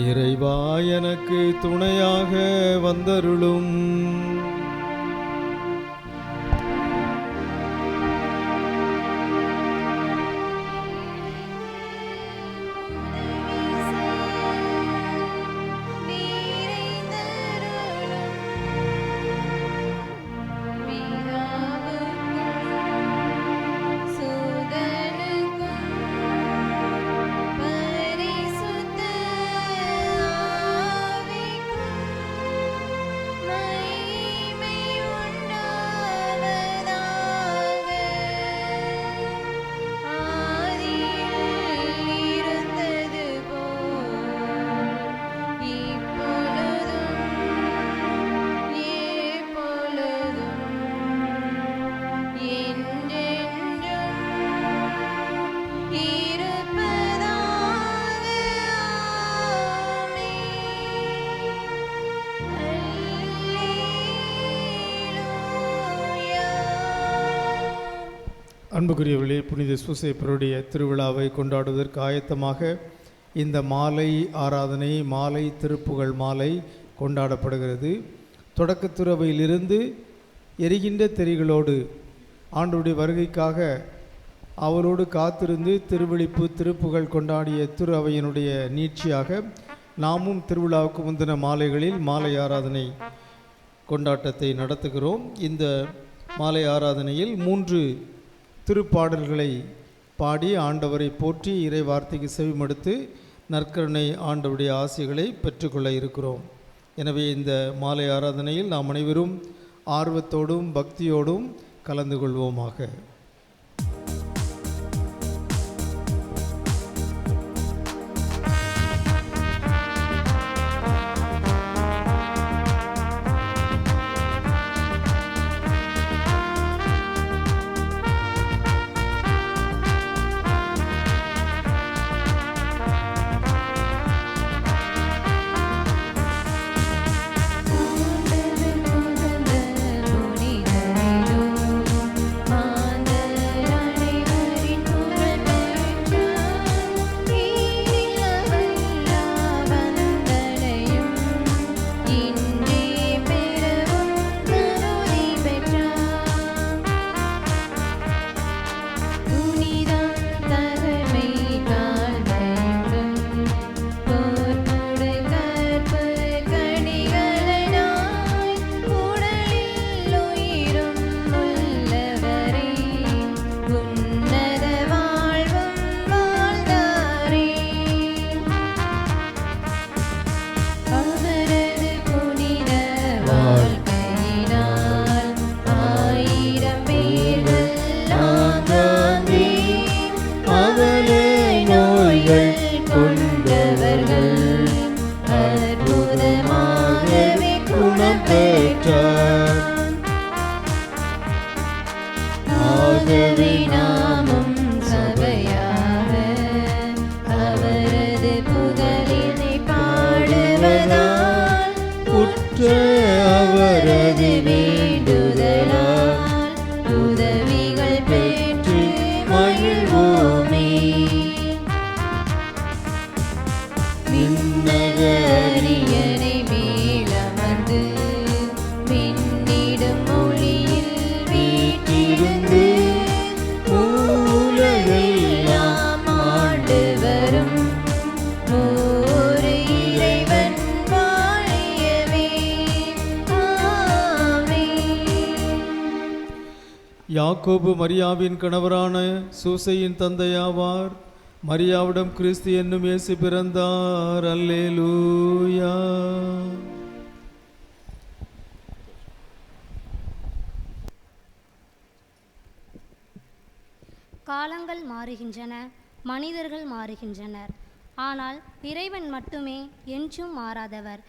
இறைவா எனக்கு துணையாக வந்தருளும். அன்புக்குரியவர்களே, புனித சூசையப்பருடைய திருவிழாவை கொண்டாடுவதற்கு ஆயத்தமாக இந்த மாலை ஆராதனை, மாலை திருப்புகழ் மாலை கொண்டாடப்படுகிறது. தொடக்கத்துறவையிலிருந்து எரிகின்ற திரிகளோடு ஆண்டவருடைய வருகைக்காக அவரோடு காத்திருந்து திருவிழிப்பு திருப்புகழ் கொண்டாடிய திரு அவையினுடைய நீட்சியாக நாமும் திருவிழாவுக்கு முந்தின மாலைகளில் மாலை ஆராதனை கொண்டாட்டத்தை நடத்துகிறோம். இந்த மாலை ஆராதனையில் 3 திருப்பாடல்களை பாடி ஆண்டவரை போற்றி இறை வார்த்தைக்கு செவிமடுத்து நற்கருணை ஆண்டவருடைய ஆசிகளை பெற்றுக்கொள்ள இருக்கிறோம். எனவே இந்த மாலை ஆராதனையில் நாம் அனைவரும் ஆர்வத்தோடும் பக்தியோடும் கலந்து கொள்வோமாக. யாக்கோபு மரியாவின் கணவரான சூசையின் தந்தையாவார். மரியாவிடம் கிறிஸ்து என்னும் இயேசு பிறந்தார். அல்லேலூயா. காலங்கள் மாறுகின்றன, மனிதர்கள் மாறுகின்றனர். ஆனால் இறைவன் மட்டுமே என்றும் மாறாதவர்.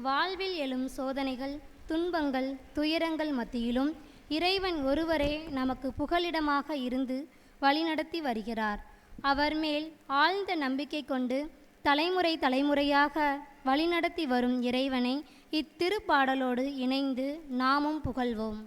வாழ்வில் எழும் சோதனைகள், துன்பங்கள், துயரங்கள் மத்தியிலும் இறைவன் ஒருவரே நமக்கு புகலிடமாக இருந்து வழிநடத்தி வருகிறார். அவர் மேல் ஆழ்ந்த நம்பிக்கை கொண்டு தலைமுறை தலைமுறையாக வழிநடத்தி வரும் இறைவனை இத்திருப்பாடலோடு இணைந்து நாமும் புகழ்வோம்.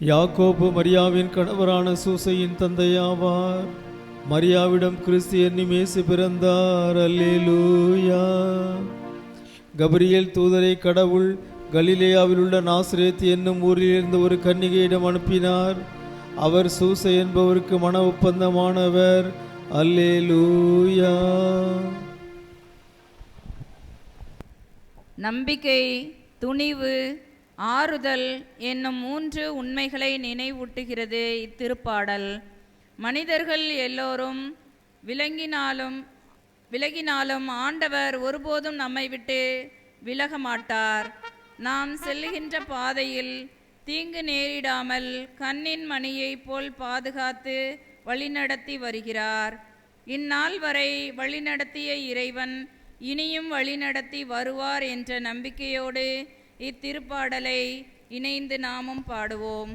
யாக்கோபு மரியாவின் கணவரான சூசையின் தந்தையாவார். மரியாவிடம் கிறிஸ்து என்னும் இயேசு பிறந்தார். அல்லேலூயா. கபிரியேல் தூதரை கடவுள் கலிலேயாவில் உள்ள நாசரேத் என்னும் ஊரிலிருந்து ஒரு கன்னிகையிடம் அனுப்பினார். அவர் சூசை என்பவருக்கு மன ஒப்பந்தமானவர். அல்லேலூயா. நம்பிக்கை, துணிவு, ஆறுதல் என்னும் 3 உண்மைகளை நினைவூட்டுகிறது இத்திருப்பாடல். மனிதர்கள் எல்லோரும் விலகினாலும் ஆண்டவர் ஒருபோதும் நம்மை விட்டு விலக மாட்டார். நாம் செல்லுகின்ற பாதையில் தீங்கு நேரிடாமல் கண்ணின் மணியை போல் பாதுகாத்து வழிநடத்தி வருகிறார். இந்நாள் வரை வழிநடத்திய இறைவன் இனியும் வழிநடத்தி வருவார் என்ற நம்பிக்கையோடு இத்திருப்பாடலை இணைந்து நாமும் பாடுவோம்.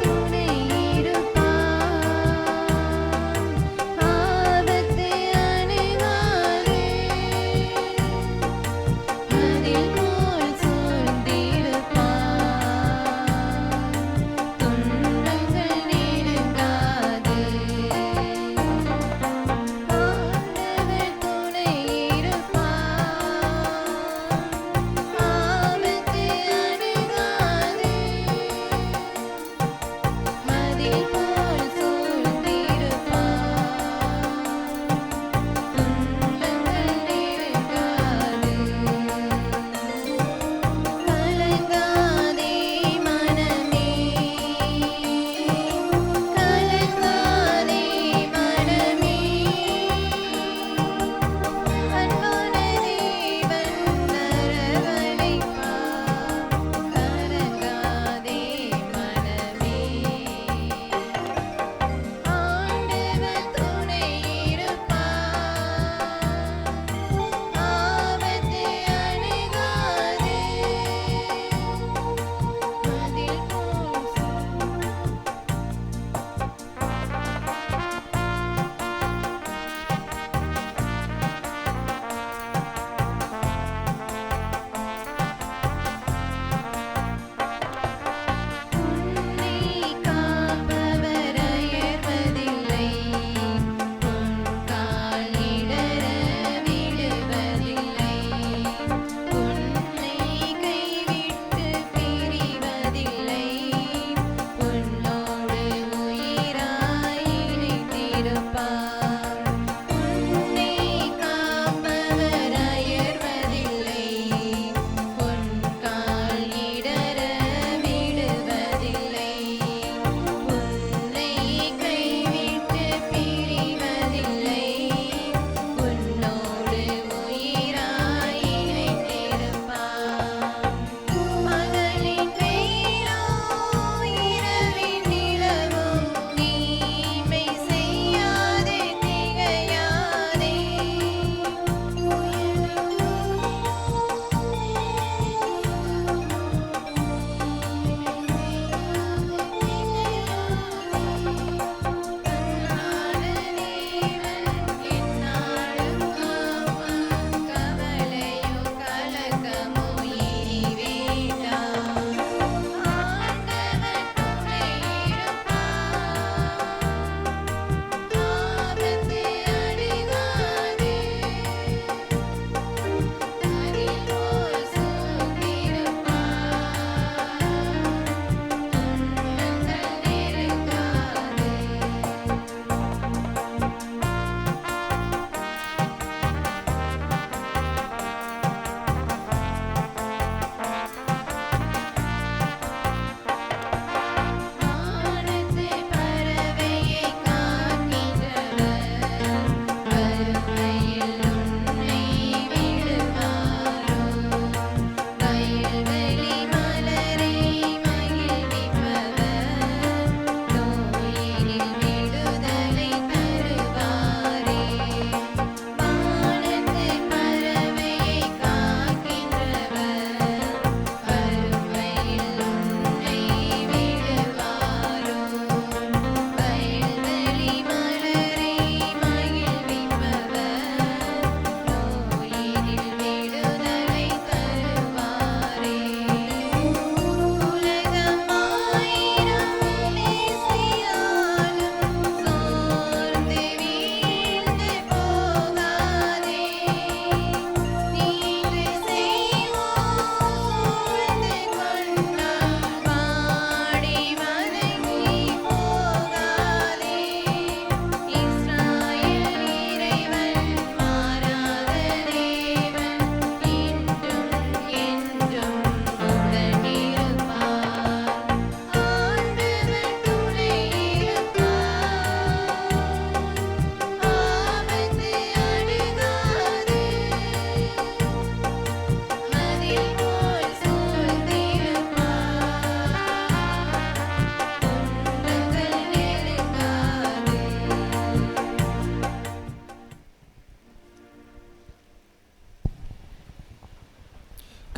துணை இருப்பார்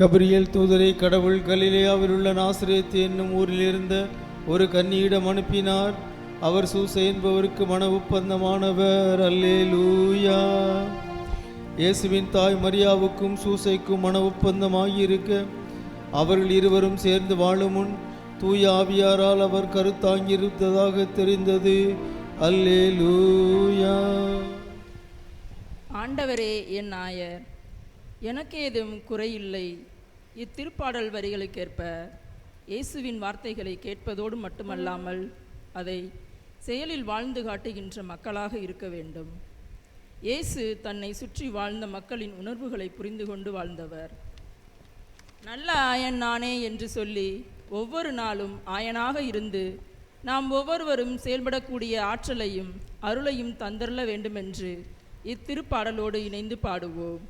கபிரியேல் தூதரை கடவுள் கலிலேயாவில் உள்ள நாசரேத் என்னும் ஊரில் இருந்த ஒரு கன்னியிடம் அனுப்பினார். அவர் சூசை என்பவருக்கு மன ஒப்பந்தமானவர். அல்லேலூயா. இயேசுவின் தாய் மரியாவுக்கும் சூசைக்கும் மன ஒப்பந்தமாகியிருக்க அவர்கள் இருவரும் சேர்ந்து வாழும் முன் தூய ஆவியாரால் அவர் கருத்தாங்கியிருந்ததாக தெரிந்தது. அல்லேலூயா. ஆண்டவரே என் நாயர், எனக்கு ஏதும் குறையில்லை. இத்திருப்பாடல் வரிகளுக்கேற்ப இயேசுவின் வார்த்தைகளை கேட்பதோடு மட்டுமல்லாமல் அதை செயலில் வாழ்ந்து காட்டுகின்ற மக்களாக இருக்க வேண்டும். இயேசு தன்னை சுற்றி வாழ்ந்த மக்களின் உணர்வுகளை புரிந்து கொண்டு வாழ்ந்தவர். நல்ல ஆயன் நானே என்று சொல்லி ஒவ்வொரு நாளும் ஆயனாக இருந்து நாம் ஒவ்வொருவரும் செயல்படக்கூடிய ஆற்றலையும் அருளையும் தந்தருள வேண்டுமென்று இத்திருப்பாடலோடு இணைந்து பாடுவோம்.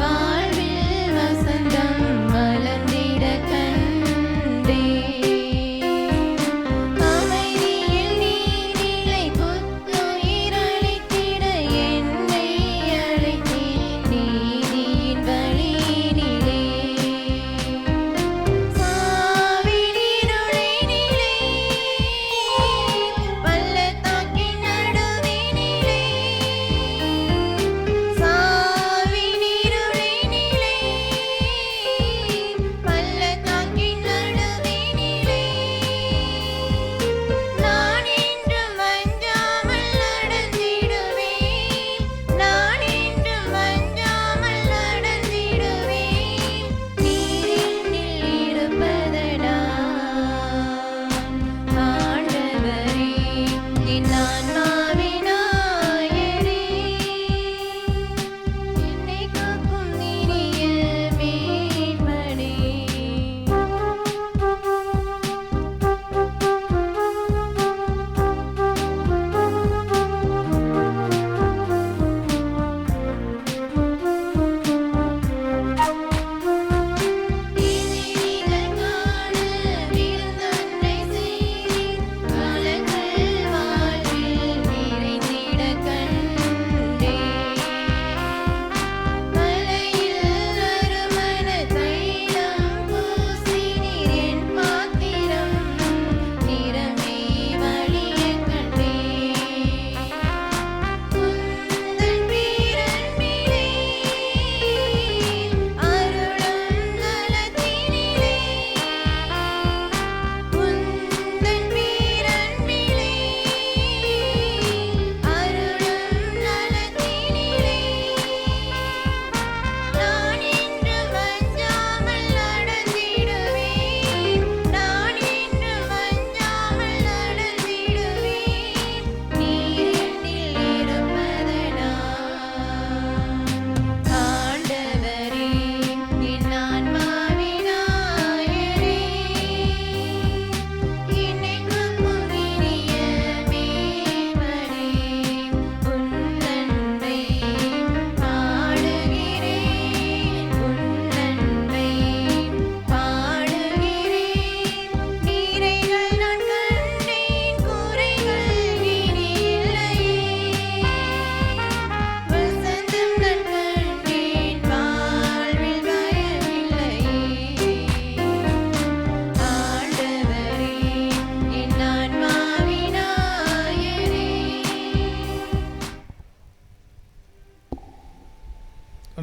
வாழ்வில்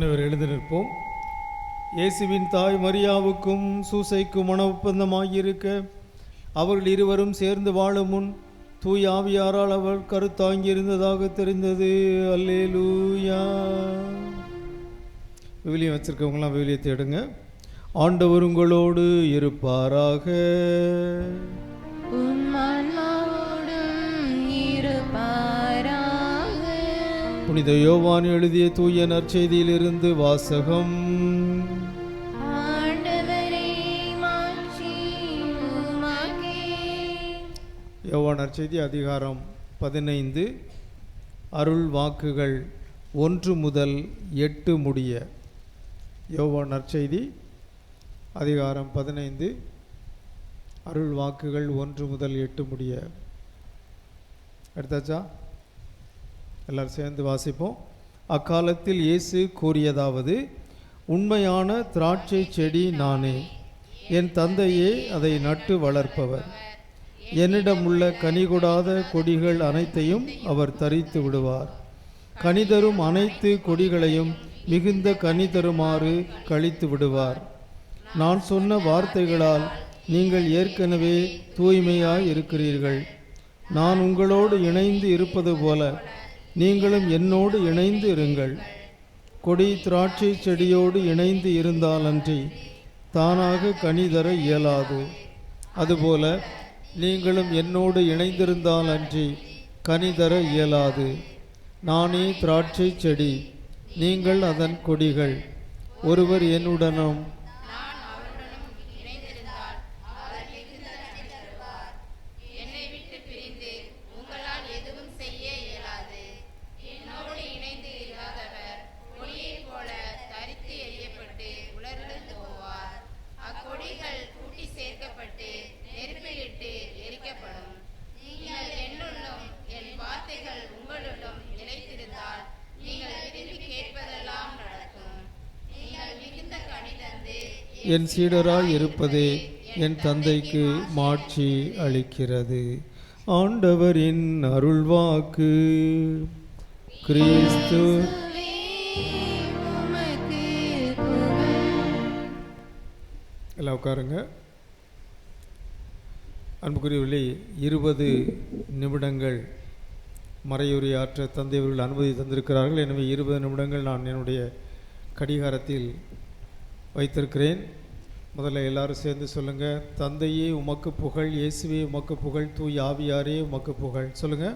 அனைவர் எழுந்து நிற்போம். இயேசுவின் தாய் மரியாவுக்கும் சூசைக்கும் மன ஒப்பந்தமாகியிருக்க அவர்கள் இருவரும் சேர்ந்து வாழும் முன் தூய் ஆவியாரால் அவர் கருத்தாங்கியிருந்ததாக தெரிந்தது. அல்லேலூயா. விவிலியம் வச்சிருக்கவங்களாம் விவிலியத்தை எடுங்க. ஆண்டவர் உங்களோடு இருப்பாராக. புனித யோவான் எழுதிய தூய நற்செய்தியிலிருந்து வாசகம். யோவான் நற்செய்தி அதிகாரம் 15 அருள் வாக்குகள் 1 முதல் 8 முடிய. யோவான் நற்செய்தி அதிகாரம் 15 அருள் வாக்குகள் 1 முதல் 8 முடிய. எடுத்தாச்சா? எல்லாரும் சேர்ந்து வாசிப்போம். அக்காலத்தில் இயேசு கூறியதாவது: உண்மையான திராட்சை செடி நானே, என் தந்தையே அதை நட்டு வளர்ப்பவர். என்னிடமுள்ள கனிகொடாத கொடிகள் அனைத்தையும் அவர் தரித்து விடுவார். கனிதரும் அனைத்து கொடிகளையும் மிகுந்த கனி தருமாறு கழித்து விடுவார். நான் சொன்ன வார்த்தைகளால் நீங்கள் ஏற்கனவே தூய்மையாய் இருக்கிறீர்கள். நான் உங்களோடு இணைந்து இருப்பது போல நீங்களும் என்னோடு இணைந்து இருங்கள். கொடி திராட்சை செடியோடு இணைந்து இருந்தாலன்றி தானாக கனி தர இயலாது. அதுபோல நீங்களும் என்னோடு இணைந்திருந்தால் அன்றி கனி தர இயலாது. நானே திராட்சை செடி, நீங்கள் அதன் கொடிகள். ஒருவர் என்னுடனும் என் சீடராய் இருப்பதே என் தந்தைக்கு மாட்சி அளிக்கிறது. ஆண்டவரின் அருள்வாக்கு. கிறிஸ்து எல்லாம் உட்காருங்க. அன்புக்குரியவர்களே, 20 நிமிடங்கள் மறையுரையாற்ற தந்தையவர்கள் அனுமதி தந்திருக்கிறார்கள். எனவே 20 நிமிடங்கள் நான் என்னுடைய கடிகாரத்தில் வைத்திருக்கிறேன். முதல்ல எல்லாரும் சேர்ந்து சொல்லுங்க. தந்தையே உமக்கு புகழ், இயேசுவே உமக்கு புகழ், தூய் ஆவியாரே உமக்கு புகழ். சொல்லுங்க.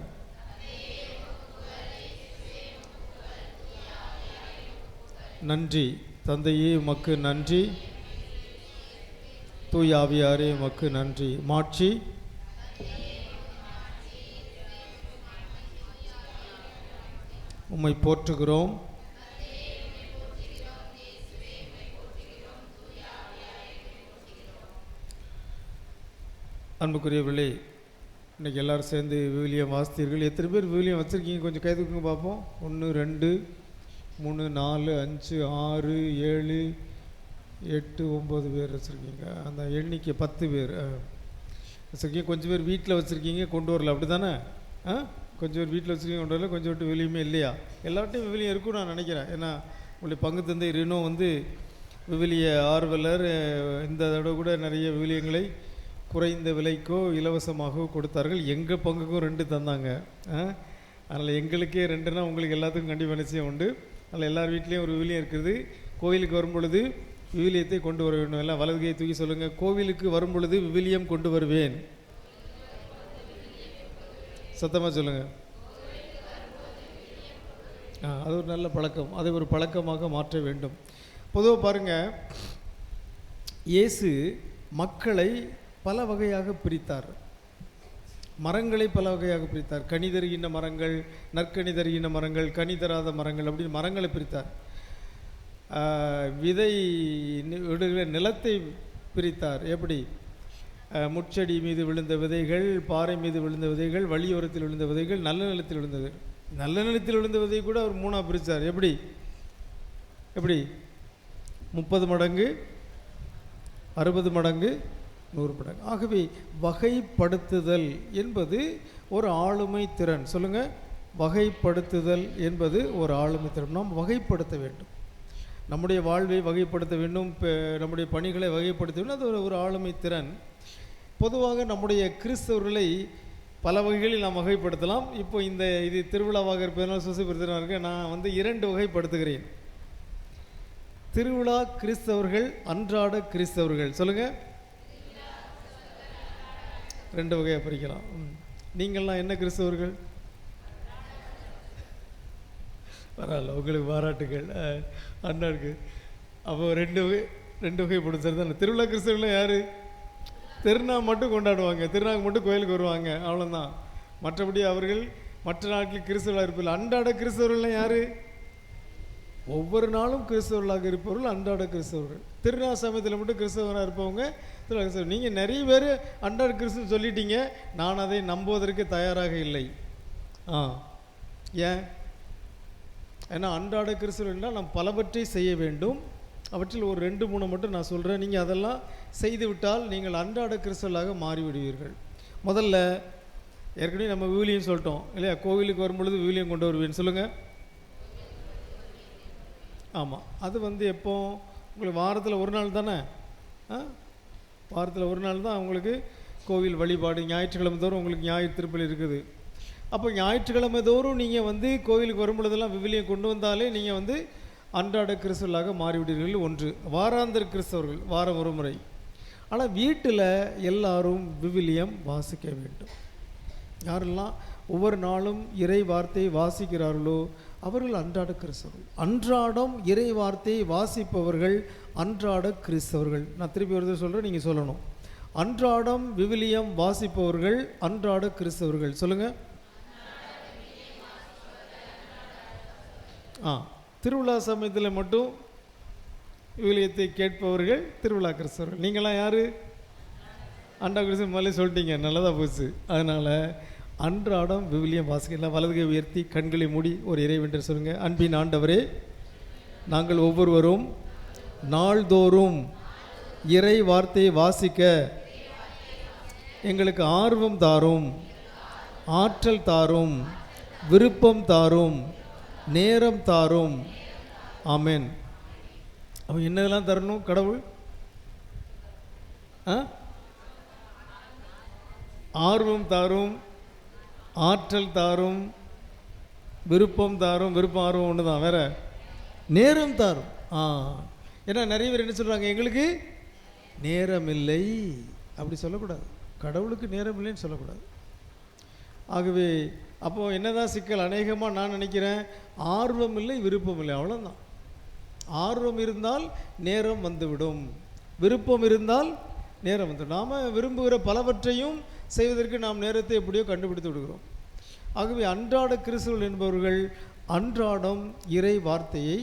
நன்றி. தந்தையே உமக்கு நன்றி, தூய் ஆவியாரே உமக்கு நன்றி. மாட்சி உம்மை போற்றுகிறோம். அன்புக்குரியவர்களே, இன்றைக்கி எல்லோரும் சேர்ந்து விவிலியம் வாசித்தீர்கள். எத்தனை பேர் விவிலியம் வச்சுருக்கீங்க? கொஞ்சம் கை தூக்குங்க பார்ப்போம். 1 2 3 4 5 6 7 8 9 பேர் வச்சுருக்கீங்க. அந்த எண்ணிக்கை 10 பேர் வச்சுருக்கீங்க. கொஞ்சம் பேர் வீட்டில் வச்சுருக்கீங்க, கொண்டு வரல. அப்படி தானே? கொஞ்சம் பேர் வீட்டில் வச்சுருக்கீங்க, கொண்டு வரல. கொஞ்சம் விட்டு விவிலியமே இல்லையா? எல்லார்ட்டையும் விவிலியம் இருக்குன்னு நான் நினைக்கிறேன். ஏன்னா உங்களுடைய பங்கு தந்தை ரினோ விவிலிய ஆர்வலர். இந்த தடவை கூட நிறைய விவிலியங்களை குறைந்த விலைக்கோ இலவசமாகவோ கொடுத்தார்கள். எங்கள் பங்குக்கும் 2 தந்தாங்க. அதனால் எங்களுக்கே 2னா உங்களுக்கு எல்லாத்துக்கும் கண்டிப்பாக நிச்சயம் உண்டு. அதில் எல்லார் வீட்லேயும் ஒரு விவிலியம் இருக்குது. கோவிலுக்கு வரும் பொழுது விவிலியத்தை கொண்டு வர வேண்டும். எல்லாம் வலது கையை தூக்கி சொல்லுங்கள். கோவிலுக்கு வரும் பொழுது விவிலியம் கொண்டு வருவேன். சத்தமாக சொல்லுங்கள். அது ஒரு நல்ல பழக்கம். அதை ஒரு பழக்கமாக மாற்ற வேண்டும். பொதுவாக பாருங்கள், இயேசு மக்களை பல வகையாக பிரித்தார். மரங்களை பல வகையாக பிரித்தார். கனி தருகின்ற மரங்கள், நற்கனி தருகின்ற மரங்கள், கனி தராத மரங்கள், அப்படின்னு மரங்களை பிரித்தார். விதை விடுகிற நிலத்தை பிரித்தார். எப்படி? முட்செடி மீது விழுந்த விதைகள், பாறை மீது விழுந்த விதைகள், வழியோரத்தில் விழுந்த விதைகள், நல்ல நிலத்தில் விழுந்தது. நல்ல நிலத்தில் விழுந்த விதை கூட அவர் 3ஆக பிரித்தார். எப்படி? 30 மடங்கு, 60 மடங்கு, 100 மடங்கு. ஆகவே வகைப்படுத்துதல் என்பது ஒரு ஆளுமை திறன். சொல்லுங்கள். வகைப்படுத்துதல் என்பது ஒரு ஆளுமை திறன். நாம் வகைப்படுத்த வேண்டும். நம்முடைய வாழ்வை வகைப்படுத்த வேண்டும், நம்முடைய பணிகளை வகைப்படுத்த வேண்டும். அது ஒரு ஆளுமை திறன். பொதுவாக நம்முடைய கிறிஸ்தவர்களை பல வகைகளில் நாம் வகைப்படுத்தலாம். இப்போ இது திருவிழாவாக இருப்பதனால் சுசிபிரதனாக நான் 2 வகைப்படுத்துகிறேன். திருவிழா கிறிஸ்தவர்கள், அன்றாட கிறிஸ்தவர்கள். சொல்லுங்கள், 2 வகையாக பிரிக்கலாம். நீங்கள்லாம் என்ன கிறிஸ்தவர்கள்? பரவாயில்ல, உங்களுக்கு பாராட்டுகள். அண்ணாருக்கு அப்போ 2 வகை பிடிச்சது தானே. திருவிழா கிறிஸ்தவர்கள் யார்? திருநாள் மட்டும் கொண்டாடுவாங்க, திருநாள் மட்டும் கோயிலுக்கு வருவாங்க, அவ்வளோதான். மற்றபடி அவர்கள் மற்ற நாட்களில் கிறிஸ்தவர்களாக இருப்பார்கள். அன்றாட கிறிஸ்தவர்கள்லாம் யார்? ஒவ்வொரு நாளும் கிறிஸ்தவர்களாக இருப்பவர்கள் அன்றாட கிறிஸ்தவர்கள். திருநாள் சமயத்தில் மட்டும் கிறிஸ்தவராக இருப்பவங்க திருவிழா கிறிஸ்தவர். நீங்கள் நிறைய பேர் அன்றாட கிறிஸ்தவ சொல்லிட்டீங்க, நான் அதை நம்புவதற்கு தயாராக இல்லை. ஏன்? ஏன்னா அன்றாட கிறிஸ்தவர்கள் என்றால் நாம் பலவற்றை செய்ய வேண்டும். அவற்றில் ஒரு 2-3 மட்டும் நான் சொல்கிறேன். நீங்கள் அதெல்லாம் செய்துவிட்டால் நீங்கள் அன்றாட கிறிஸ்தவர்களாக மாறிவிடுவீர்கள். முதல்ல ஏற்கனவே நம்ம விவிலியம் சொல்லிட்டோம் இல்லையா? கோவிலுக்கு வரும்பொழுது விவிலியம் கொண்டு வருவேன்னு சொல்லுங்கள். ஆமாம், அது எப்போ? உங்களுக்கு வாரத்தில் ஒரு நாள் தானே. வாரத்தில் ஒரு நாள் தான் உங்களுக்கு கோவில் வழிபாடு. ஞாயிற்றுக்கிழமை தோறும் உங்களுக்கு ஞாயிறு திருப்பலி இருக்குது. அப்போ ஞாயிற்றுக்கிழமை தோறும் நீங்கள் கோவிலுக்கு வரும்பொழுதெல்லாம் விவிலியம் கொண்டு வந்தாலே நீங்கள் அன்றாட கிறிஸ்தவர்களாக மாறிவிடுவீர்கள். 1 வாராந்திர கிறிஸ்தவர்கள், வாரம் ஒரு முறை. ஆனால் வீட்டில் எல்லாரும் விவிலியம் வாசிக்க வேண்டும். யாரெல்லாம் ஒவ்வொரு நாளும் இறை வார்த்தையை வாசிக்கிறார்களோ அவர்கள் அன்றாட கிறிஸ்தவர்கள். அன்றாடம் இறை வார்த்தையை வாசிப்பவர்கள் அன்றாட கிறிஸ்தவர்கள். நான் திருப்பி ஒரு சொல்கிறேன், நீங்கள் சொல்லணும். அன்றாடம் விவிலியம் வாசிப்பவர்கள் அன்றாட கிறிஸ்தவர்கள். சொல்லுங்கள். திருவிழா சமயத்தில் மட்டும் விவிலியத்தை கேட்பவர்கள் திருவிழா கிறிஸ்தவர்கள். நீங்களாம் யார்? அன்றாட கிறிஸ்தவ மேலே சொல்லிட்டீங்க, நல்லதாக போச்சு. அதனால் அன்றாடம் விவிலியம் வாசிக்கலாம். வலதுகை உயர்த்தி கண்களை மூடி ஒரு இறைவென்று சொல்லுங்கள். அன்பின் ஆண்டவரே, நாங்கள் ஒவ்வொருவரும் நாள்தோறும் இறை வார்த்தையை வாசிக்க எங்களுக்கு ஆர்வம் தாரும், ஆற்றல் தாரும், விருப்பம் தாரும், நேரம் தாரும். ஆமென். அப்போ என்னதெல்லாம் தரணும் கடவுள்? ஆர்வம் தாரும், ஆற்றல் தாரும், விருப்பம் தாரும். விருப்பம் ஆர்வம் ஒன்று தான், வேற நேரம் தாரும். ஏன்னா நிறைய பேர் என்ன சொல்கிறாங்க, எங்களுக்கு நேரம் இல்லை. அப்படி சொல்லக்கூடாது. கடவுளுக்கு நேரம் இல்லைன்னு சொல்லக்கூடாது. ஆகவே அப்போது என்னதான் சிக்கல்? அநேகமாக நான் நினைக்கிறேன், ஆர்வம் இல்லை, விருப்பம் இல்லை, அவ்வளோதான். ஆர்வம் இருந்தால் நேரம் வந்துவிடும், விருப்பம் இருந்தால் நேரம் வந்துடும். நாம் விரும்புகிற பலவற்றையும் செய்வதற்கு நாம் நேரத்தை எப்படியோ கண்டுபிடித்து விடுகிறோம். ஆகவே அன்றாட கிறிஸ்தவர்கள் என்பவர்கள் அன்றாடம் இறை வார்த்தையை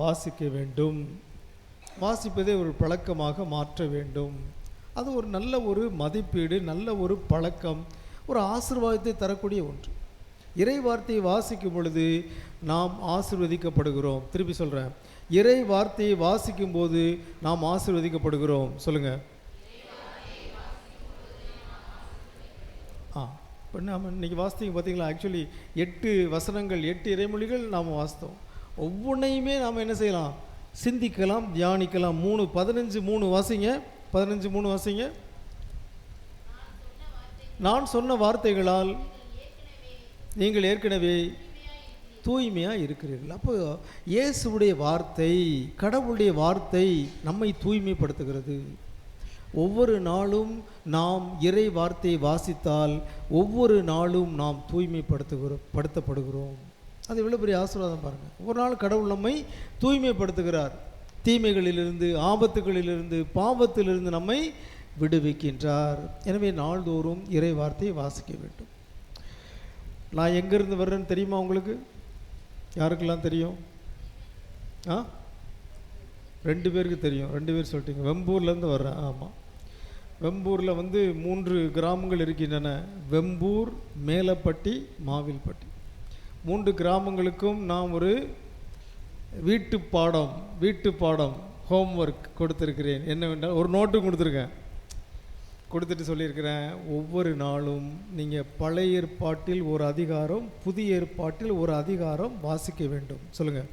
வாசிக்க வேண்டும். வாசிப்பதை ஒரு பழக்கமாக மாற்ற வேண்டும். அது ஒரு நல்ல ஒரு மதிப்பீடு, நல்ல ஒரு பழக்கம், ஒரு ஆசீர்வாதத்தை தரக்கூடிய ஒன்று. இறை வார்த்தையை வாசிக்கும் பொழுது நாம் ஆசீர்வதிக்கப்படுகிறோம். திருப்பி சொல்கிறேன், இறை வார்த்தையை வாசிக்கும் போது நாம் ஆசீர்வதிக்கப்படுகிறோம். சொல்லுங்கள். இப்போ நாம் இன்றைக்கி வாசித்தீங்க பார்த்தீங்களா? ஆக்சுவலி 8 வசனங்கள், 8 இறைமொழிகள் நாம் வாசித்தோம். ஒவ்வொன்றையுமே நாம் என்ன செய்யலாம்? சிந்திக்கலாம், தியானிக்கலாம். 15 வாசிங்க. 15 வாசிங்க. நான் சொன்ன வார்த்தைகளால் நீங்கள் ஏற்கனவே தூய்மையாக இருக்கிறீர்கள். அப்போ இயேசுவுடைய வார்த்தை, கடவுளுடைய வார்த்தை நம்மை தூய்மைப்படுத்துகிறது. ஒவ்வொரு நாளும் நாம் இறை வார்த்தையை வாசித்தால் ஒவ்வொரு நாளும் நாம் தூய்மைப்படுத்தப்படுகிறோம். அது எவ்வளோ பெரிய ஆசீர்வாதம் பாருங்கள். ஒவ்வொரு நாள் கடவுள் நம்மை தூய்மைப்படுத்துகிறார். தீமைகளிலிருந்து, ஆபத்துகளிலிருந்து, பாவத்திலிருந்து நம்மை விடுவிக்கின்றார். எனவே நாள்தோறும் இறை வார்த்தையை வாசிக்க வேண்டும். நான் எங்கேருந்து வர்றேன்னு தெரியுமா உங்களுக்கு? யாருக்கெல்லாம் தெரியும்? 2 பேருக்கு தெரியும். 2 பேர் சொல்லிட்டீங்க. வெம்பூர்லேருந்து வர்றேன். ஆமாம், வெம்பூரில் 3 கிராமங்கள் இருக்கின்றன. வெம்பூர், மேலப்பட்டி, மாவில்பட்டி. 3 கிராமங்களுக்கும் நான் ஒரு வீட்டு பாடம் ஹோம்ஒர்க் கொடுத்துருக்கிறேன். என்னவென்றால் ஒரு நோட்டு கொடுத்துட்டு சொல்லியிருக்கிறேன், ஒவ்வொரு நாளும் நீங்கள் பழைய ஏற்பாட்டில் ஒரு அதிகாரம், புதிய ஏற்பாட்டில் ஒரு அதிகாரம் வாசிக்க வேண்டும். சொல்லுங்கள்.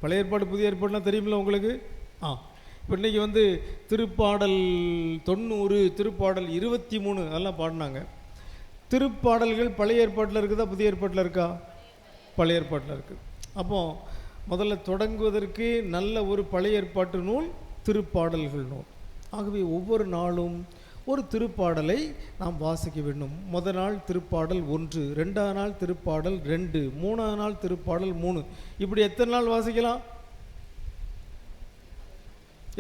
பழைய ஏற்பாடு புதிய ஏற்பாடுலாம் தெரியுமில்ல உங்களுக்கு? இப்போ இன்றைக்கி வந்து திருப்பாடல் 90, திருப்பாடல் 23 அதெல்லாம் பாடினாங்க. திருப்பாடல்கள் பழைய ஏற்பாட்டில் இருக்குதா புதிய ஏற்பாட்டில் இருக்கா? பழைய ஏற்பாட்டில் இருக்குது. அப்போது முதல்ல தொடங்குவதற்கு நல்ல ஒரு பழைய ஏற்பாட்டு நூல் திருப்பாடல்கள் நூல். ஆகவே ஒவ்வொரு நாளும் ஒரு திருப்பாடலை நாம் வாசிக்க வேண்டும். முதல் நாள் திருப்பாடல் 1, 2ஆம் நாள் திருப்பாடல் 2, 3ஆம் நாள் திருப்பாடல் 3. இப்படி எத்தனை நாள் வாசிக்கலாம்?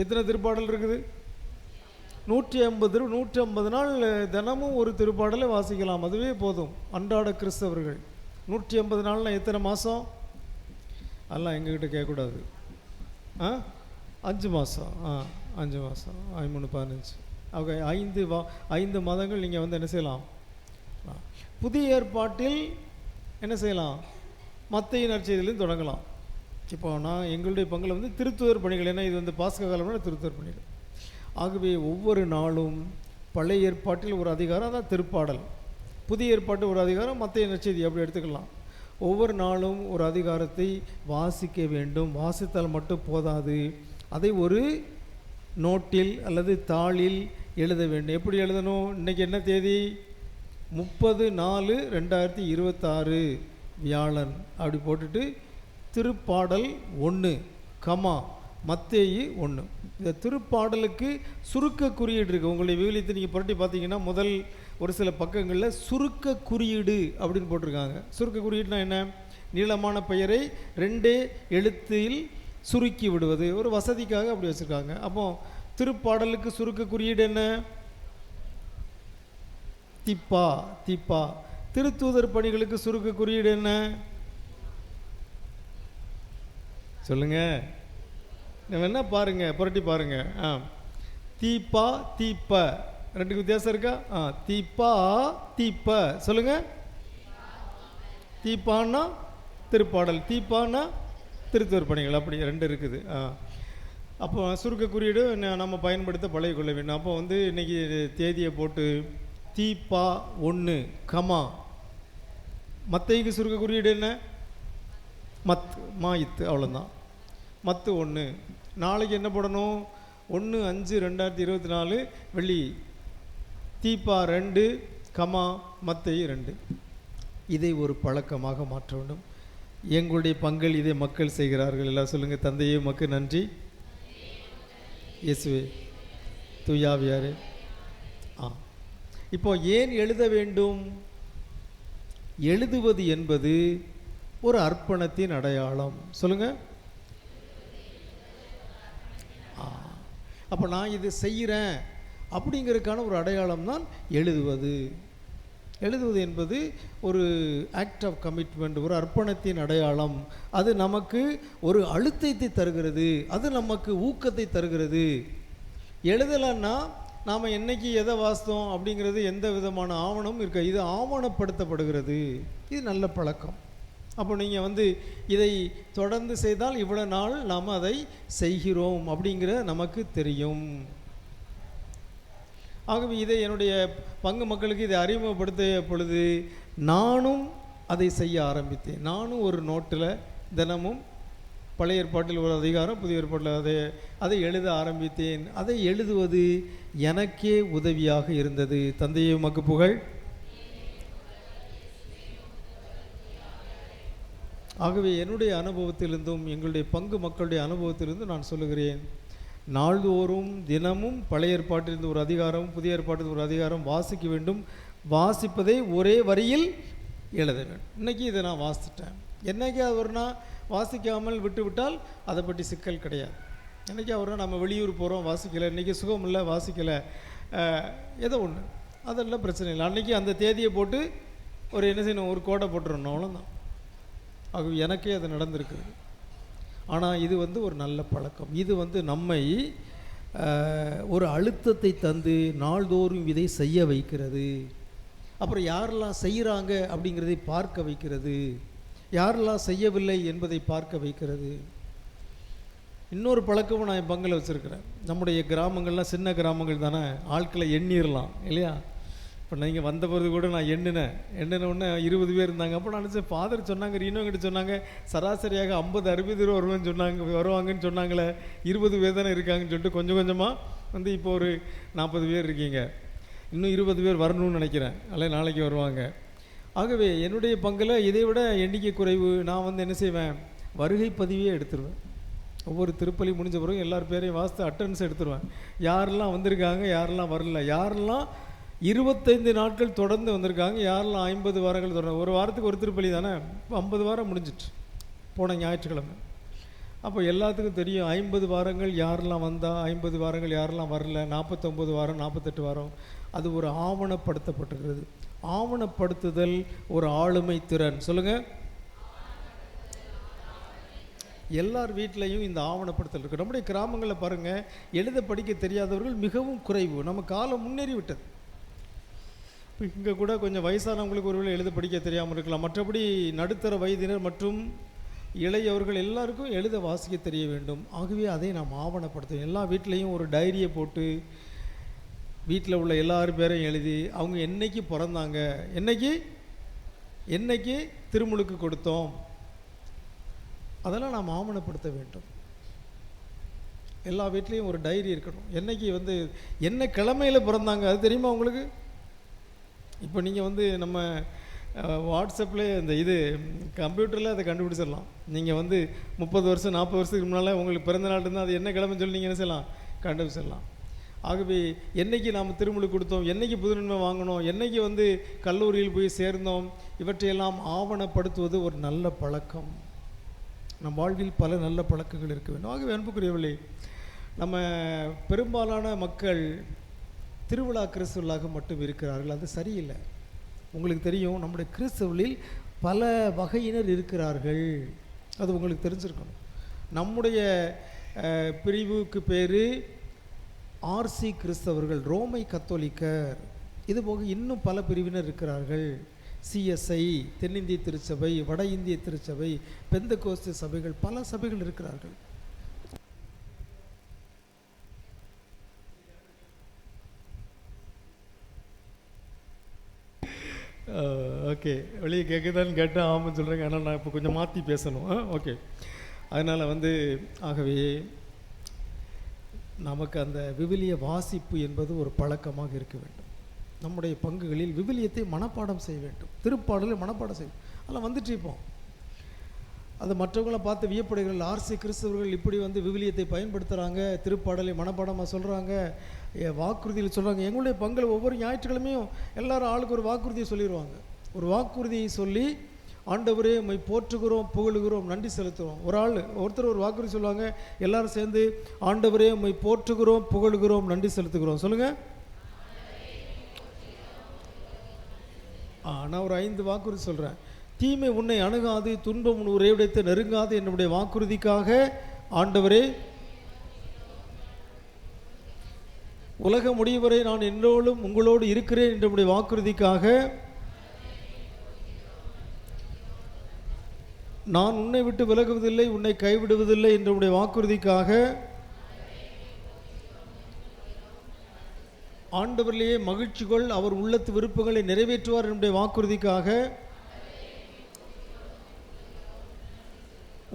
எத்தனை திருப்பாடல் இருக்குது? 150 நாள் தினமும் ஒரு திருப்பாடலை வாசிக்கலாம். அதுவே போதும் அன்றாட கிறிஸ்தவர்கள். 150 நாள்னா எத்தனை மாதம்? அதெல்லாம் எங்ககிட்ட கேட்கக்கூடாது. 5 மாதம். 5 மாதம் 3 15. அவங்க 5 மாதங்கள் நீங்கள் வந்து என்ன செய்யலாம்? புதிய ஏற்பாட்டில் என்ன செய்யலாம்? மத்தேயு நற்செய்தியிலும் தொடங்கலாம். இப்போ நான் எங்களுடைய பங்கில் வந்து திருத்துதர் பணிகள், ஏன்னா இது வந்து பாஸ்க காலம்னா திருத்துதர் பணிகள். ஆகவே ஒவ்வொரு நாளும் பழைய ஏற்பாட்டில் ஒரு அதிகாரம், அதான் திருப்பாடல். புதிய ஏற்பாட்டு ஒரு அதிகாரம், மத்தேயு நற்செய்தி, அப்படி எடுத்துக்கலாம். ஒவ்வொரு நாளும் ஒரு அதிகாரத்தை வாசிக்க வேண்டும். வாசித்தால் மட்டும் போதாது, அதை ஒரு நோட்டில் அல்லது தாளில் எழுத வேண்டும். எப்படி எழுதணும்? இன்றைக்கி என்ன தேதி? 30/4/2026 வியாழன். அப்படி போட்டுட்டு திருப்பாடல் 1, மத்தேயு 1. இந்த திருப்பாடலுக்கு சுருக்க குறியீடு இருக்குது. உங்களுடைய விவிலியத்தை நீங்கள் புரட்டி பார்த்தீங்கன்னா முதல் ஒரு சில பக்கங்களில் சுருக்க குறியீடு அப்படின்னு போட்டிருக்காங்க. சுருக்க குறியீடுனா என்ன? நீளமான பெயரை 2 எழுத்தில் சுருக்கி விடுவது. ஒரு வசதிக்காக அப்படி வச்சுருக்காங்க. அப்போ திருப்பாடலுக்கு சுருக்க குறியீடு என்ன? திப்பா. திருத்தூதர் பணிகளுக்கு சுருக்க குறியீடு என்ன? சொல்லுங்க. நம்ம என்ன பாருங்க, புரட்டி பாருங்க. தீப்ப ரெண்டுக்கு வித்தியாசம் இருக்கா? தீப்ப சொல்லுங்க. தீப்பான்னா திருப்பாடல், தீப்பான்னா திருத்தூதர் பணிகள், அப்படி 2 இருக்குது. அப்போ சுருக்க குறியீடு நம்ம பயன்படுத்த பழகி கொள்ள வேண்டும். அப்போ வந்து இன்றைக்கி தேதியை போட்டு தீப்பா 1, மத்தேயுக்கு சுருக்க குறியீடு என்ன? மாயித்து, அவ்வளோதான். மத்து 1. நாளைக்கு என்ன போடணும்? 1/5/2024 வெள்ளி. தீப்பா 2, மத்தேயு 2. இதை ஒரு பழக்கமாக மாற்ற வேண்டும். எங்களுடைய பங்கில் இதை மக்கள் செய்கிறார்கள். எல்லாம் சொல்லுங்கள். தந்தையே உமக்கு நன்றி, இயேசுவே தூயாவியாரே. இப்போ ஏன் எழுத வேண்டும்? எழுதுவது என்பது ஒரு அர்ப்பணத்தின் அடையாளம். சொல்லுங்க. அப்போ நான் இது செய்கிறேன் அப்படிங்கிறதுக்கான ஒரு அடையாளம் தான் எழுதுவது. எழுதுவது என்பது ஒரு ஆக்ட் ஆஃப் கமிட்மெண்ட், ஒரு அர்ப்பணத்தின் அடையாளம். அது நமக்கு ஒரு அழுத்தத்தை தருகிறது, அது நமக்கு ஊக்கத்தை தருகிறது. எழுதலைன்னா நாம் என்னைக்கு எதை வாசித்தோம் அப்படிங்கிறது எந்த விதமான ஆவணமும் இருக்க. இது ஆவணப்படுத்தப்படுகிறது. இது நல்ல பழக்கம். அப்போ நீங்கள் வந்து இதை தொடர்ந்து செய்தால் இவ்வளோ நாள் நாம் அதை செய்கிறோம் அப்படிங்கிற நமக்கு தெரியும். ஆகவே இதை என்னுடைய பங்கு மக்களுக்கு இதை அறிமுகப்படுத்திய பொழுது நானும் அதை செய்ய ஆரம்பித்தேன். நானும் ஒரு நோட்டில் தினமும் பழைய ஏற்பாட்டில் ஒரு அதிகாரம், புதிய ஏற்பாட்டில் அதை எழுத ஆரம்பித்தேன். அதை எழுதுவது எனக்கே உதவியாக இருந்தது. தந்தையே உமக்கு புகழ். ஆகவே என்னுடைய அனுபவத்திலிருந்தும் எங்களுடைய பங்கு மக்களுடைய அனுபவத்திலிருந்தும் நான் சொல்லுகிறேன், நாள்தோறும் தினமும் பழைய ஏற்பாட்டிலிருந்து ஒரு அதிகாரம், புதிய ஏற்பாட்டிலிருந்து ஒரு அதிகாரம் வாசிக்க வேண்டும். வாசிப்பதை ஒரே வரியில் எழுத வேண்டும். இன்றைக்கி இதை நான் வாசிச்சிட்டேன். என்றைக்கு ஒரு நாள் வாசிக்காமல் விட்டு விட்டால் அதை பற்றி சிக்கல் கிடையாது. என்றைக்கு ஒரு நாள் நம்ம வெளியூர் போகிறோம், வாசிக்கலை, இன்றைக்கி சுகம் இல்லை, வாசிக்கலை, ஏதோ ஒன்று, அதெல்லாம் பிரச்சனை இல்லை. அன்றைக்கி அந்த தேதியை போட்டு ஒரு என்ன செய்யணும், ஒரு கோடை போட்டுடணும், அவ்வளோதான். ஆகவே எனக்கே அது நடந்திருக்குது. ஆனால் இது வந்து ஒரு நல்ல பழக்கம். இது வந்து நம்மை ஒரு அழுத்தத்தை தந்து நாள்தோறும் இதை செய்ய வைக்கிறது. அப்புறம் யாரெல்லாம் செய்கிறாங்க அப்படிங்கிறதை பார்க்க வைக்கிறது, யாரெல்லாம் செய்யவில்லை என்பதை பார்க்க வைக்கிறது. இன்னொரு பழக்கமும் நான் என் பங்கில் வச்சுருக்கிறேன். நம்முடைய கிராமங்கள்லாம் சின்ன கிராமங்கள் தானே, ஆட்களை எண்ணிடலாம் இல்லையா? இப்போ நீங்கள் வந்த பிறகு கூட நான் எண்ணின உடனே 20 பேர் இருந்தாங்க. அப்போ நான் நினச்சேன் ஃபாதர் சொன்னாங்க, ரீனோ கிட்ட சொன்னாங்க சராசரியாக 50-60 வருவாங்கன்னு சொன்னாங்களே, 20 பேர் தானே இருக்காங்கன்னு சொல்லிட்டு கொஞ்சம் கொஞ்சமாக வந்து இப்போ ஒரு 40 பேர் இருக்கீங்க. இன்னும் 20 பேர் வரணும்னு நினைக்கிறேன், அல்ல நாளைக்கு வருவாங்க. ஆகவே என்னுடைய பங்கில் இதை விட எண்ணிக்கை குறைவு. நான் வந்து என்ன செய்வேன், வருகை பதிவே எடுத்துருவேன். ஒவ்வொரு திருப்பலி முடிஞ்ச பிறகு எல்லார் பேரையும் வாசித்து அட்டன்ஸ் எடுத்துருவேன். யாரெல்லாம் வந்திருக்காங்க, யாரெல்லாம் வரல, யாரெல்லாம் 25 நாட்கள் தொடர்ந்து வந்திருக்காங்க, யாரெல்லாம் 50 வாரங்கள் தொடர்ந்து. ஒரு வாரத்துக்கு ஒரு திருப்பலி தானே, இப்போ 50 வாரம் முடிஞ்சிட்டு போன ஞாயிற்றுக்கிழமை. அப்போ எல்லாத்துக்கும் தெரியும் 50 வாரங்கள் யாரெல்லாம் வந்தால், 50 வாரங்கள் யாரெல்லாம் வரல, 49 வாரம் 48 வாரம். அது ஒரு ஆவணப்படுத்தப்பட்டிருக்கிறது. ஆவணப்படுத்துதல் ஒரு ஆளுமை திறன். சொல்லுங்கள். எல்லார் வீட்லேயும் இந்த ஆவணப்படுத்தல் இருக்குது. நம்முடைய கிராமங்களில் பாருங்கள், எழுத படிக்க தெரியாதவர்கள் மிகவும் குறைவு. நம்ம காலம் முன்னேறி விட்டது. இப்போ இங்கே கூட கொஞ்சம் வயசானவங்களுக்கு ஒருவேளை எழுத படிக்க தெரியாமல் இருக்கலாம். மற்றபடி நடுத்தர வயதினர் மற்றும் இளையவர்கள் எல்லாருக்கும் எழுத வாசிக்க தெரிய வேண்டும். ஆகவே அதை நாம் ஆவணப்படுத்துவோம். எல்லா வீட்லேயும் ஒரு டைரியை போட்டு வீட்டில் உள்ள எல்லார் பேரையும் எழுதி, அவங்க என்னைக்கு பிறந்தாங்க, என்னைக்கு திருமுழுக்கு கொடுத்தோம், அதெல்லாம் நாம் ஆவணப்படுத்த வேண்டும். எல்லா வீட்லேயும் ஒரு டைரி இருக்கணும். என்னைக்கு வந்து என்ன கிழமையில் பிறந்தாங்க அது தெரியுமா உங்களுக்கு? இப்போ நீங்கள் வந்து நம்ம வாட்ஸ்அப்பில் இந்த இது கம்ப்யூட்டரில் அதை கண்டுபிடிச்சிடலாம். நீங்கள் வந்து 30 வருஷம் 40 வருஷத்துக்கு முன்னால் உங்களுக்கு பிறந்த நாள் இருந்தால் அது என்ன கிழமை சொல்லி நீங்கள் என்ன செய்யலாம், கண்டுபிடிச்சிடலாம். ஆகவே என்றைக்கு நாம் திருமுழுக்கு கொடுத்தோம், என்றைக்கு புதுநன்மை வாங்கினோம், என்றைக்கு வந்து கல்லூரியில் போய் சேர்ந்தோம், இவற்றையெல்லாம் ஆவணப்படுத்துவது ஒரு நல்ல பழக்கம். நம் வாழ்வில் பல நல்ல பழக்கங்கள் இருக்க வேண்டும். ஆகவே அன்புக்குரியவர்களே, நம்ம பெரும்பாலான மக்கள் திருவிழா கிறிஸ்துவலாக மட்டும் இருக்கிறார்கள். அது சரியில்லை. உங்களுக்கு தெரியும், நம்முடைய கிறிஸ்தவர்களில் பல வகையினர் இருக்கிறார்கள். அது உங்களுக்கு தெரிஞ்சிருக்கணும். நம்முடைய பிரிவுக்கு பேர் ஆர்சி கிறிஸ்தவர்கள், ரோமை கத்தோலிக்கர். இதுபோக இன்னும் பல பிரிவினர் இருக்கிறார்கள். சிஎஸ்ஐ, தென்னிந்திய திருச்சபை, வட இந்திய திருச்சபை, பெந்தகோஸ்து சபைகள், பல சபைகள் இருக்கிறார்கள். ஓகே, வெளியே கேட்குதான்னு கேட்டால் ஆமான்னு சொல்கிறேங்க. ஆனால் நான் இப்போ கொஞ்சம் மாற்றி பேசணும். ஓகே, அதனால் வந்து ஆகவே நமக்கு அந்த விவிலிய வாசிப்பு என்பது ஒரு பழக்கமாக இருக்க வேண்டும். நம்முடைய பங்குகளில் விவிலியத்தை மனப்பாடம் செய்ய வேண்டும். திருப்பாடலை மனப்பாடம் செய்யும். அதெல்லாம் வந்துட்டு இருப்போம். அது மற்றவங்களை பார்த்து வியப்படுகிறார்கள். ஆர்சி கிறிஸ்தவர்கள் இப்படி வந்து விவிலியத்தை பயன்படுத்துகிறாங்க, திருப்பாடலை மனப்பாடமாக சொல்கிறாங்க, வாக்குறுதியில் சொல்கிறாங்க. எங்களுடைய பங்கில் ஒவ்வொரு ஞாயிற்றுக்கிழமையும் எல்லாரும் ஆளுக்கு ஒரு வாக்குறுதியை சொல்லிடுவாங்க. ஒரு வாக்குறுதியை சொல்லி, ஆண்டவரே உம்மை போற்றுகிறோம், புகழுகிறோம், நன்றி செலுத்துகிறோம். ஒருத்தர் ஒரு வாக்குறுதி சொல்லுவாங்க, எல்லாரும் சேர்ந்து ஆண்டவரே உம்மை போற்றுகிறோம், புகழுகிறோம், நன்றி செலுத்துகிறோம். சொல்லுங்கள். நான் ஒரு 5 வாக்குறுதி சொல்கிறேன். தீமை உன்னை அணுகாது, துன்பம் உன் உறைவிடத்தை நெருங்காது என்னுடைய வாக்குறுதிக்காக ஆண்டவரே, உலக முடிவரை நான் என்னோடும் உங்களோடு இருக்கிறேன் என்னுடைய வாக்குறுதிக்காக, நான் உன்னை விட்டு விலகுவதில்லை, உன்னை கைவிடுவதில்லை என்னுடைய வாக்குறுதிக்காக, ஆண்டவரிலேயே மகிழ்ச்சிகள், அவர் உள்ளத்து விருப்பங்களை நிறைவேற்றுவார் என்னுடைய வாக்குறுதிக்காக,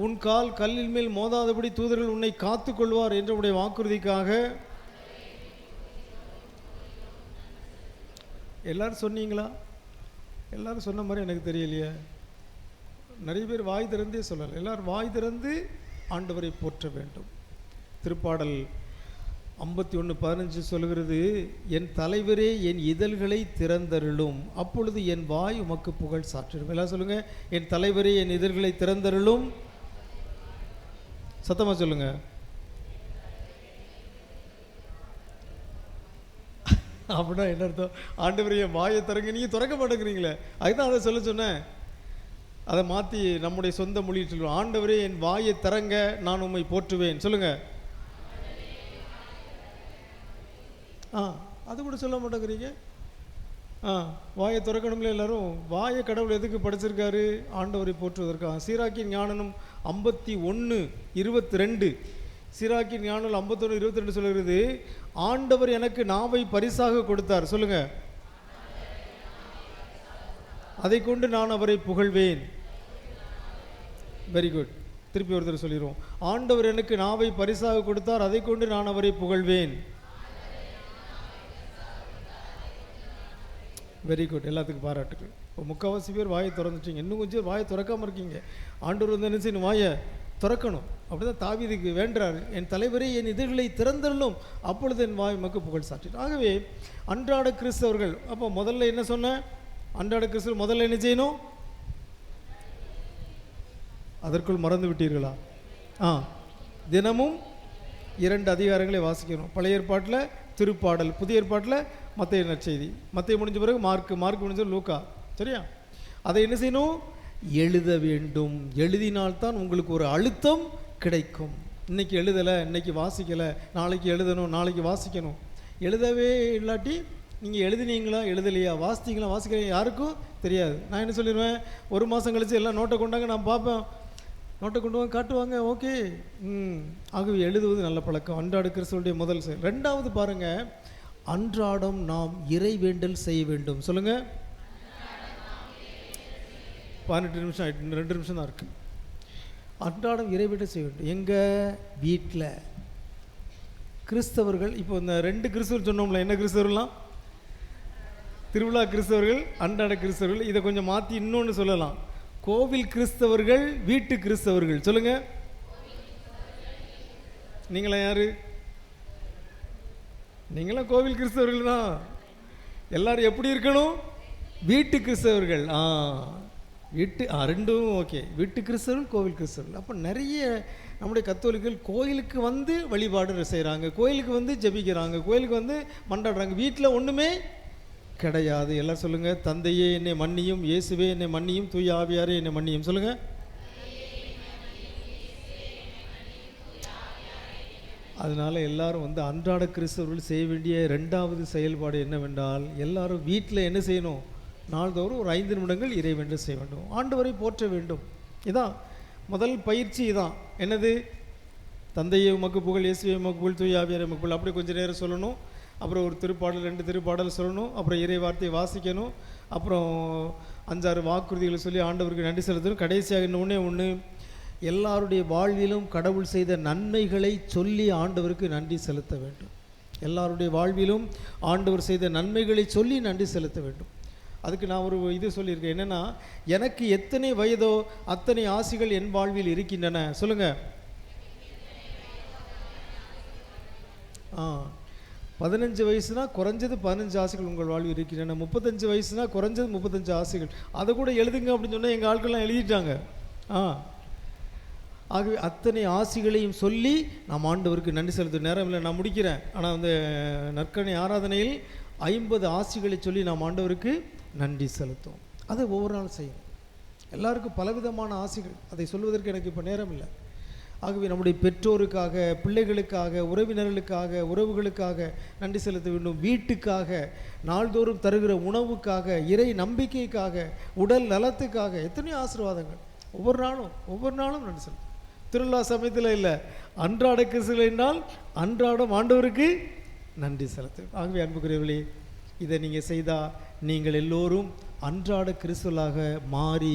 உன் கால் கல்லில் மேல் மோதாதபடி தூதர்கள் உன்னை காத்து கொள்வார் என்றுடைய வாக்குறுதிக்காக. எல்லாரும் சொன்னீங்களா? எல்லாரும் சொன்ன மாதிரி எனக்கு தெரியலையே. நிறைய பேர் வாய் திறந்தே சொல்லலை. எல்லாரும் வாய் திறந்து ஆண்டவரை போற்ற வேண்டும். திருப்பாடல் 51:15 சொல்கிறது, என் தலைவரே என் இதழ்களை திறந்தருளும், அப்பொழுது என் வாய் உமக்கு புகழ் சாற்றிடும். எல்லாம் சொல்லுங்க, என் தலைவரே என் இதழ்களை திறந்தருளும். சத்தமா சொல்லுங்க. அப்படின்னா என்ன அர்த்தம்? ஆண்டவரே என் வாயை திறங்க, நீங்க திறக்க மாட்டேங்கிறீங்களே. அதுதான் அதை சொன்னேன். அதை மாற்றி நம்முடைய சொந்த மொழியில் சொல்லுவோம். ஆண்டவரே என் வாயை திறங்க, நான் உம்மை போற்றுவேன். சொல்லுங்க. அது கூட சொல்ல மாட்டேங்கிறீங்க. வாயை திறக்கணும்ல எல்லாரும். வாயை கடவுள் எதுக்கு படைச்சிருக்காரு? ஆண்டவரை போற்றுவதற்காக. சீராக்கின் ஞானம் 51:22. சீராக்கின் ஞானம் 51:22 சொல்லுகிறது, ஆண்டவர் எனக்கு நாவை பரிசாக கொடுத்தார். சொல்லுங்க. அதை கொண்டு நான் அவரை புகழ்வேன். Very good. திருப்பி ஒருத்தர் சொல்லிடுவோம். ஆண்டவர் எனக்கு நாவை பரிசாக கொடுத்தார், அதை கொண்டு நான் அவரை புகழ்வேன். Very good. எல்லாத்துக்கும் பாராட்டுகள். இப்போ முக்கால்வாசி பேர் வாயை திறந்துட்டீங்க. இன்னும் கொஞ்சம் வாயை திறக்காமல் இருக்கீங்க. ஆண்டவர் வந்து என்ன செய்யணும்? வாயை திறக்கணும். அப்படிதான் தாவீதுக்கு வேண்டார், என் தலைவரே என் இதழ்களை திறந்தள்ளும், அப்பொழுது என் வாய் மக்கு புகழ் சாற்றினார். ஆகவே அன்றாட கிறிஸ்தவர்கள், அப்போ முதல்ல என்ன சொன்ன? அன்றாட கிறிஸ்தவர் முதல்ல என்ன செய்யணும்? அதற்குள் மறந்து விட்டீர்களா? தினமும் 2 அதிகாரங்களை வாசிக்கணும். பழைய ஏற்பாட்டில் திருப்பாடல், புதிய ஏற்பாட்டில் மத்தேயு நற்செய்தி. மத்தேயு முடிஞ்ச பிறகு மார்க் முடிஞ்ச லூக்கா. சரியா? அதை என்ன செய்யணும்? எழுத வேண்டும். எழுதினால்தான் உங்களுக்கு ஒரு அழுத்தம் கிடைக்கும். இன்னைக்கு எழுதலை, இன்னைக்கு வாசிக்கலை, நாளைக்கு எழுதணும், நாளைக்கு வாசிக்கணும். எழுதவே இல்லாட்டி நீங்கள் எழுதினீங்களா எழுதலையா, வாசித்தீங்களா வாசிக்கலையா யாருக்கும் தெரியாது. நான் என்ன சொல்லிடுவேன்? 1 மாதம் கழித்து எல்லாம் நோட்டை கொண்டாங்க, நான் பார்ப்பேன், நோட்டை கொண்டு வாங்க காட்டுவாங்க, ஓகே. ஆகவே எழுதுவது நல்ல பழக்கம். அன்றாட கிறிஸ்துவுடைய முதல் செயல். 2வது பாருங்கள், அன்றாடம் நாம் இறைவேண்டல் செய்ய வேண்டும். சொல்லுங்கள். 18 நிமிஷம் ஆகிட்டு, 2 நிமிஷம் தான் இருக்குது. அன்றாடம் இறைவேண்டல் செய்ய வேண்டும். எங்கள் வீட்டில் கிறிஸ்தவர்கள், இப்போ இந்த 2 கிறிஸ்தவர் சொன்னோம்ல, என்ன கிறிஸ்தவர்கள்லாம்? திருவிழா கிறிஸ்தவர்கள், அன்றாட கிறிஸ்தவர்கள். இதை கொஞ்சம் மாற்றி இன்னொன்று சொல்லலாம், கோவில் கிறிஸ்தவர்கள், வீட்டு கிறிஸ்தவர்கள். சொல்லுங்க. நீங்களா யாரு? நீங்களாம் கோவில் கிறிஸ்தவர்கள் தான். எல்லாரும் எப்படி இருக்கணும்? வீட்டு கிறிஸ்தவர்கள். வீட்டு 2ம் ஓகே. வீட்டு கிறிஸ்தவர்கள், கோவில் கிறிஸ்தவர்கள். அப்போ நிறைய நம்முடைய கத்தோலிக்கர்கள் கோயிலுக்கு வந்து வழிபாடு செய்கிறாங்க, கோயிலுக்கு வந்து ஜெபிக்கிறாங்க, கோயிலுக்கு வந்து மன்றாடுறாங்க. வீட்டில் ஒன்றுமே கிடையாது. எல்லாம் சொல்லுங்கள். தந்தையே என்னை மன்னியும், இயேசுவே என்னை மன்னியும், தூய ஆவியாரே என்னை மன்னியும். சொல்லுங்கள். அதனால் எல்லாரும் வந்து அன்றாட கிறிஸ்தவர்கள் செய்ய வேண்டிய 2வது செயல்பாடு என்னவென்றால், எல்லாரும் வீட்டில் என்ன செய்யணும்? நாள்தோறும் ஒரு 5 நிமிடங்கள் இறைவேண்டல் செய்ய வேண்டும், ஆண்டவரை போற்ற வேண்டும். இதான் முதல் பயிற்சி. இதான் என்னது? தந்தையை உமக்கு புகழ், இயேசுவை உமக்கு புகழ், தூய ஆவியாரை உமக்கு புகழ். அப்படி கொஞ்சம் நேரம் சொல்லணும். அப்புறம் ஒரு திருப்பாடல், 2 திருப்பாடல் சொல்லணும். அப்புறம் இறை வார்த்தையை வாசிக்கணும். அப்புறம் 5-6 வாக்குறுதிகளை சொல்லி ஆண்டவருக்கு நன்றி செலுத்தணும். கடைசியாக இன்னொன்று, எல்லாருடைய வாழ்விலும் கடவுள் செய்த நன்மைகளை சொல்லி ஆண்டவருக்கு நன்றி செலுத்த வேண்டும். எல்லாருடைய வாழ்விலும் ஆண்டவர் செய்த நன்மைகளை சொல்லி நன்றி செலுத்த வேண்டும். அதுக்கு நான் ஒரு இது சொல்லியிருக்கேன். என்னென்னா, எனக்கு எத்தனை வயதோ அத்தனை ஆசிகள் என் வாழ்வில் இருக்கின்றன. சொல்லுங்கள். 15 வயசுனா குறைஞ்சது 15 ஆசைகள் உங்கள் வாழ்வில் இருக்கின்றன. 35 வயசுனா குறைஞ்சது 35 ஆசைகள். அதை கூட எழுதுங்க அப்படின்னு சொன்னால் எங்கள் ஆட்கள்லாம் எழுதிட்டாங்க. ஆகவே அத்தனை ஆசைகளையும் சொல்லி நாம் ஆண்டவருக்கு நன்றி செலுத்தும். நேரம் இல்லை, நான் முடிக்கிறேன். ஆனால் வந்து நற்கருணை ஆராதனையில் 50 ஆசைகளை சொல்லி நாம் ஆண்டவருக்கு நன்றி செலுத்தும். அதை ஒவ்வொரு நாள் செய்யும். எல்லாருக்கும் பலவிதமான ஆசைகள், அதை சொல்வதற்கு எனக்கு இப்போ நேரம் இல்லை. ஆகவே நம்முடைய பெற்றோருக்காக, பிள்ளைகளுக்காக, உறவினர்களுக்காக, உறவுகளுக்காக நன்றி செலுத்த வேண்டும். வீட்டுக்காக, நாள்தோறும் தருகிற உணவுக்காக, இறை நம்பிக்கைக்காக, உடல் நலத்துக்காக எத்தனையோ ஆசீர்வாதங்கள். ஒவ்வொரு நாளும் நன்றி செலுத்தும். திருவிழா சமயத்தில் இல்லை, அன்றாட கிறிஸ்துவர்கள் என்றால் அன்றாடம் ஆண்டவருக்கு நன்றி செலுத்தும். ஆகவே அன்புக்குரியவர்களே, இதை நீங்கள் செய்தால் நீங்கள் எல்லோரும் அன்றாட கிறிஸ்துவலாக மாறி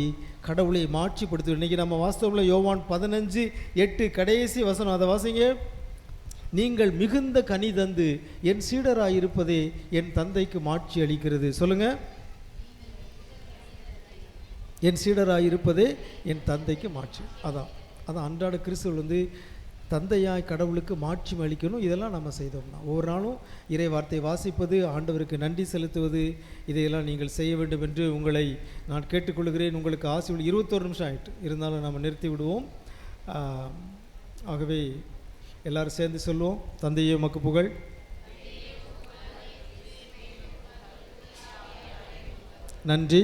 கடவுளை மாட்சிப்படுத்தும். இன்றைக்கி நம்ம வாஸ்தவத்தில் யோவான் 15:8 கடைசி வசனம், அதை வாசிங்க. நீங்கள் மிகுந்த கனி தந்து என் சீடராக இருப்பதே என் தந்தைக்கு மாட்சி அளிக்கிறது. சொல்லுங்கள். என் சீடராக இருப்பதே என் தந்தைக்கு மாட்சி. அதான் அன்றாட கிறிஸ்துவல் வந்து தந்தையாய் கடவுளுக்கு மாட்சி அளிக்கணும். இதெல்லாம் நம்ம செய்தோம்னா ஒவ்வொரு நாளும் இறை வார்த்தை வாசிப்பது, ஆண்டவருக்கு நன்றி செலுத்துவது, இதையெல்லாம் நீங்கள் செய்ய வேண்டும் என்று உங்களை நான் கேட்டுக்கொள்கிறேன். உங்களுக்கு ஆசை 21 நிமிஷம் ஆகிட்டு இருந்தாலும் நம்ம நிறுத்தி விடுவோம். ஆகவே எல்லாரும் சேர்ந்து சொல்லுவோம். தந்தையே உமக்கு புகழ், நன்றி,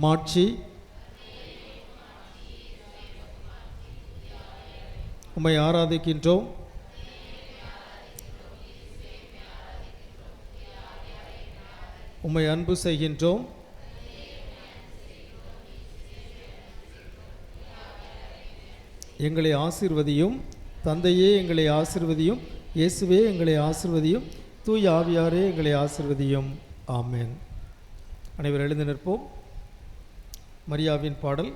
மாட்சி உம்மை ஆராதிக்கின்றோம். உம்மை அன்பு செய்கின்றோம். எங்களை ஆசீர்வதியும். தந்தையே எங்களை ஆசீர்வதியும். இயேசுவே எங்களை ஆசீர்வதியும். தூய ஆவியாரே எங்களை ஆசிர்வதியும். ஆமென். அனைவரும் எழுந்து நிற்போம். மரியாவின் பாடல்.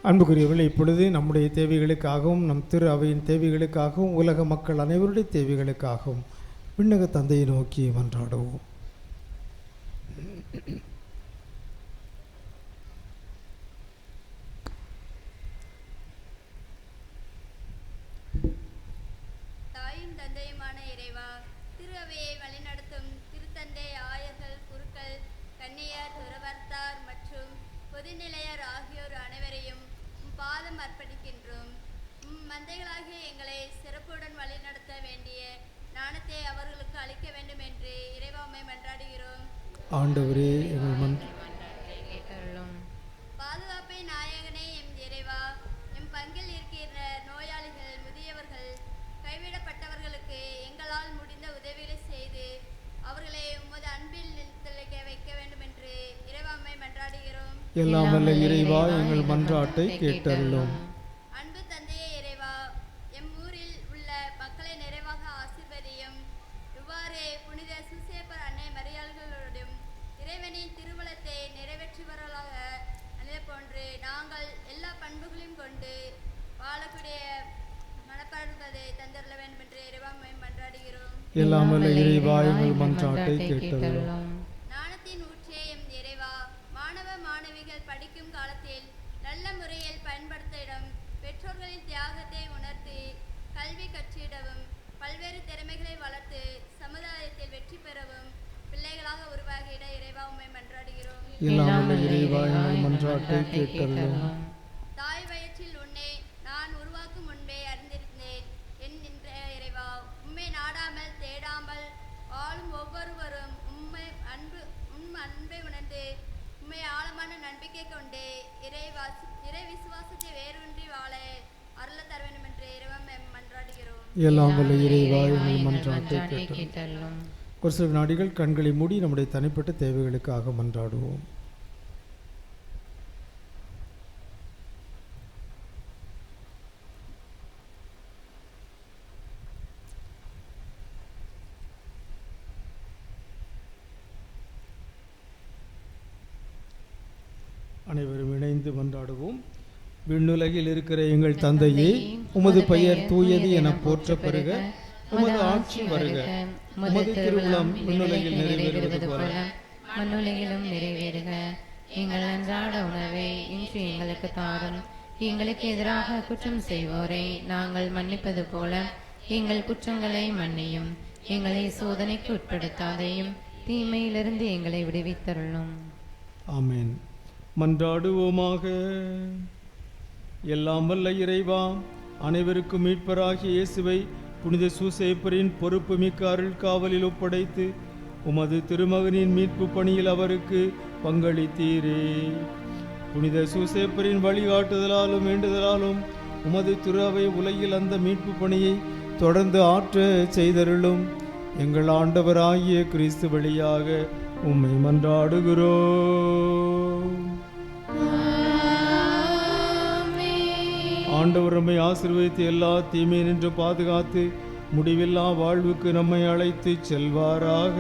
அன்புக்குரியவர்களே, இப்பொழுது நம்முடைய தேவைகளுக்காகவும் நம் திரு அவையின் தேவைகளுக்காகவும் உலக மக்கள் அனைவருடைய தேவைகளுக்காகவும் விண்ணக தந்தையை நோக்கி மன்றாடுவோம். தாயும் தந்தையுமான இறைவா, திரு அவையை வழிநடத்தும் திருத்தந்தை, ஆயர்கள், குருக்கள், உம்மை மன்றாடுகிறோம். ஆண்டவரே எங்கள் பாதுகாப்பை நாயகனே எம் இறைவா, எம் பங்கில் இருக்கிற நோயாளிகள், முதியவர்கள், கைவிடப்பட்டவர்களுக்கு எங்களால் முடிந்த உதவிகளை செய்து அவர்களை உமது அன்பில் நிலைக்க வைக்க வேண்டும் என்று இறைவா உம்மை மன்றாடுகிறோம். எல்லாம் வல்ல இறைவா எங்கள் மன்றாட்டை கேட்டருளும். அன்பு தந்தையே இறைவா, எம் ஊரில் உள்ள மக்களை நிறைவாக ஆசீர்வதியும். இவ்வாறு புனித சூசேப்பர் அன்னை மரியாள்களோடும் இறைவனின் திருவுளத்தை நிறைவேற்றுவர்களாக அதே போன்று நாங்கள் எல்லா பண்புகளையும் கொண்டு வாழக்கூடிய மனப்பாடுவதை தந்தருள வேண்டும் என்று இறைவா உம்மை மன்றாடுகிறோம். எல்லாம் வல்ல இறைவா எங்கள் மன்றாட்டை கேட்டருளும். ஞானத்தின் ஊற்றே எம் இறைவா, மாணவ மாணவிகள் படிக்கும் காலத்தில் நல்ல முறையில் பயன்படுத்திடம், பெற்றோர்களின் தியாகத்தை உணர்த்தி கல்வி கற்றிடவும், பல்வேறு திறமைகளை வளர்த்து சமுதாயத்தில் வெற்றி பெறவும் பிள்ளைகளாக உருவாகிட இறைவா உம்மை மன்றாடுகிறோம். எல்லாம் வல்ல இறைவா எங்கள் மன்றாட்டை கேட்டருளும். தாய் வயிற்றில் உன்னை நான் உருவாக்கும் முன்பே அறிந்திருந்தேன் என்கின்ற இறைவா, உம்மை நாடாமல் தேடாமல் வாழும் ஒவ்வொருவரும் அன்பை உணர்ந்து உம்மை ஆழமான நம்பிக்கை கொண்டு இறை விசுவாசத்தை வேரூன்றி வாழ அருள தர வேண்டும் என்று இறைவா மன்றாடுகிறோம். எல்லாம் வல்ல இறைவா எங்கள் மன்றாட்டை கேட்டருளும். ஒரு சில நாடிகள் கண்களை மூடி நம்முடைய தனிப்பட்ட தேவைகளுக்காக மன்றாடுவோம். அனைவரும் இணைந்து மன்றாடுவோம். விண்ணுலகில் இருக்கிற எங்கள் தந்தையே, உமது பெயர் தூயது என போற்ற பெறுக. உமது ஆட்சி வருக. உமது திருவுளம் விண்ணுலகில் நிறைவேறுவது போல மண்ணுலகிலும் நிறைவேறுக. எங்கள் அன்றாட உணவை இன்று எங்களுக்கு தாரும். எங்களுக்கு எதிராக குற்றம் செய்வோரை நாங்கள் மன்னிப்பது போல எங்கள் குற்றங்களை மன்னியும். எங்களை சோதனைக்கு உட்படுத்தாதையும் தீமையிலிருந்து எங்களை விடுவித்தருளும். ஆமென். மன்றாடுவோமாக. எல்லாம் வல்ல இறைவா, அனைவருக்கும் மீட்பராகிய இயேசுவை புனித சூசேப்பரின் பொறுப்பு மிக்க அருள் காவலில் ஒப்படைத்து உமது திருமகனின் மீட்பு பணியில் அவருக்கு பங்களித்தீரே. புனித சூசேப்பரின் வழிகாட்டுதலாலும் வேண்டுதலாலும் உமது திரு அவை உலகில் அந்த மீட்பு பணியை தொடர்ந்து ஆற்ற செய்தருளும். எங்கள் ஆண்டவராகிய கிறிஸ்து வழியாக உம்மை மன்றாடுகிறோம். ஆண்டவர் நம்மை ஆசீர்வதித்து எல்லா தீமை நின்று பாதுகாத்து முடிவில்லா வாழ்வுக்கு நம்மை அழைத்து செல்வாராக.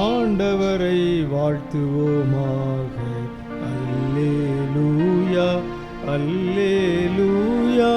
ஆண்டவரை வாழ்த்துவோமாக. அல்லேலூயா, அல்லேலூயா.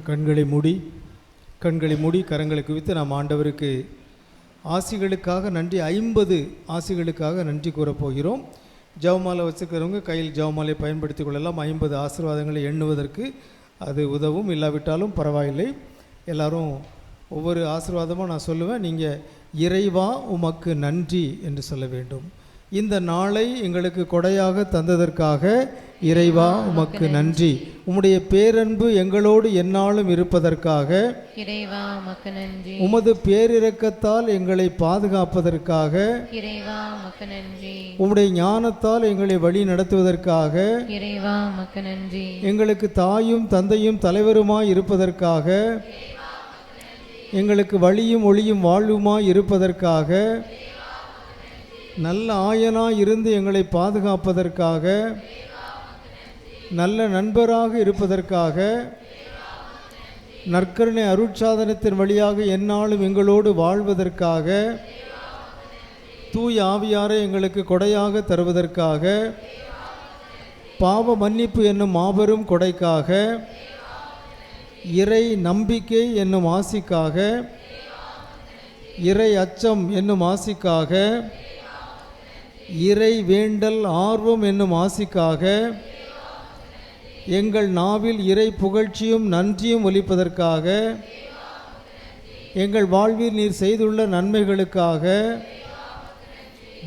கண்களை மூடி கரங்களை குவித்து நாம் ஆண்டவருக்கு ஆசிகளுக்காக நன்றி 50 ஆசிகளுக்காக நன்றி கூறப் போகிறோம். ஜெபமாலை வச்சுக்கிறவங்க கையில் ஜெபமாலை பயன்படுத்தி கொள்ளலாம். 50 ஆசீர்வாதங்களை எண்ணுவதற்கு அது உதவும். இல்லாவிட்டாலும் பரவாயில்லை. எல்லாரும் ஒவ்வொரு ஆசீர்வாதமாக நான் சொல்லுவேன். நீங்கள் இறைவா உமக்கு நன்றி என்று சொல்ல வேண்டும். இந்த நாளை எங்களுக்கு கொடையாக தந்ததற்காக இறைவா உமக்கு நன்றி. உம்முடைய பேரன்பு எங்களோடு எந்நாளும் இருப்பதற்காக இறைவா உமக்கு நன்றி. உமது பேரிரக்கத்தால் எங்களை பாதுகாப்பதற்காக இறைவா உமக்கு நன்றி. உம்முடைய ஞானத்தால் எங்களை வழி நடத்துவதற்காக இறைவா உமக்கு நன்றி. எங்களுக்கு தாயும் தந்தையும் தலைவருமாய் இருப்பதற்காக எங்களுக்கு வழியும் ஒளியும் வாழ்வுமாய் இருப்பதற்காக நல்ல ஆயனாய் இருந்து எங்களை பாதுகாப்பதற்காக நல்ல நண்பராக இருப்பதற்காக நற்கருணை அருட்சாதனத்தின் வழியாக எந்நாளும் எங்களோடு வாழ்வதற்காக தூய ஆவியாரை எங்களுக்கு கொடையாக தருவதற்காக பாவ மன்னிப்பு என்னும் மாபெரும் கொடைக்காக இறை நம்பிக்கை என்னும் ஆசிக்காக இறை அச்சம் என்னும் ஆசிக்காக இறை வேண்டல் ஆர்வம் என்னும் ஆசிக்காக எங்கள் நாவில் இறை புகழ்ச்சியும் நன்றியும் ஒலிப்பதற்காக எங்கள் வாழ்வில் நீர் செய்துள்ள நன்மைகளுக்காக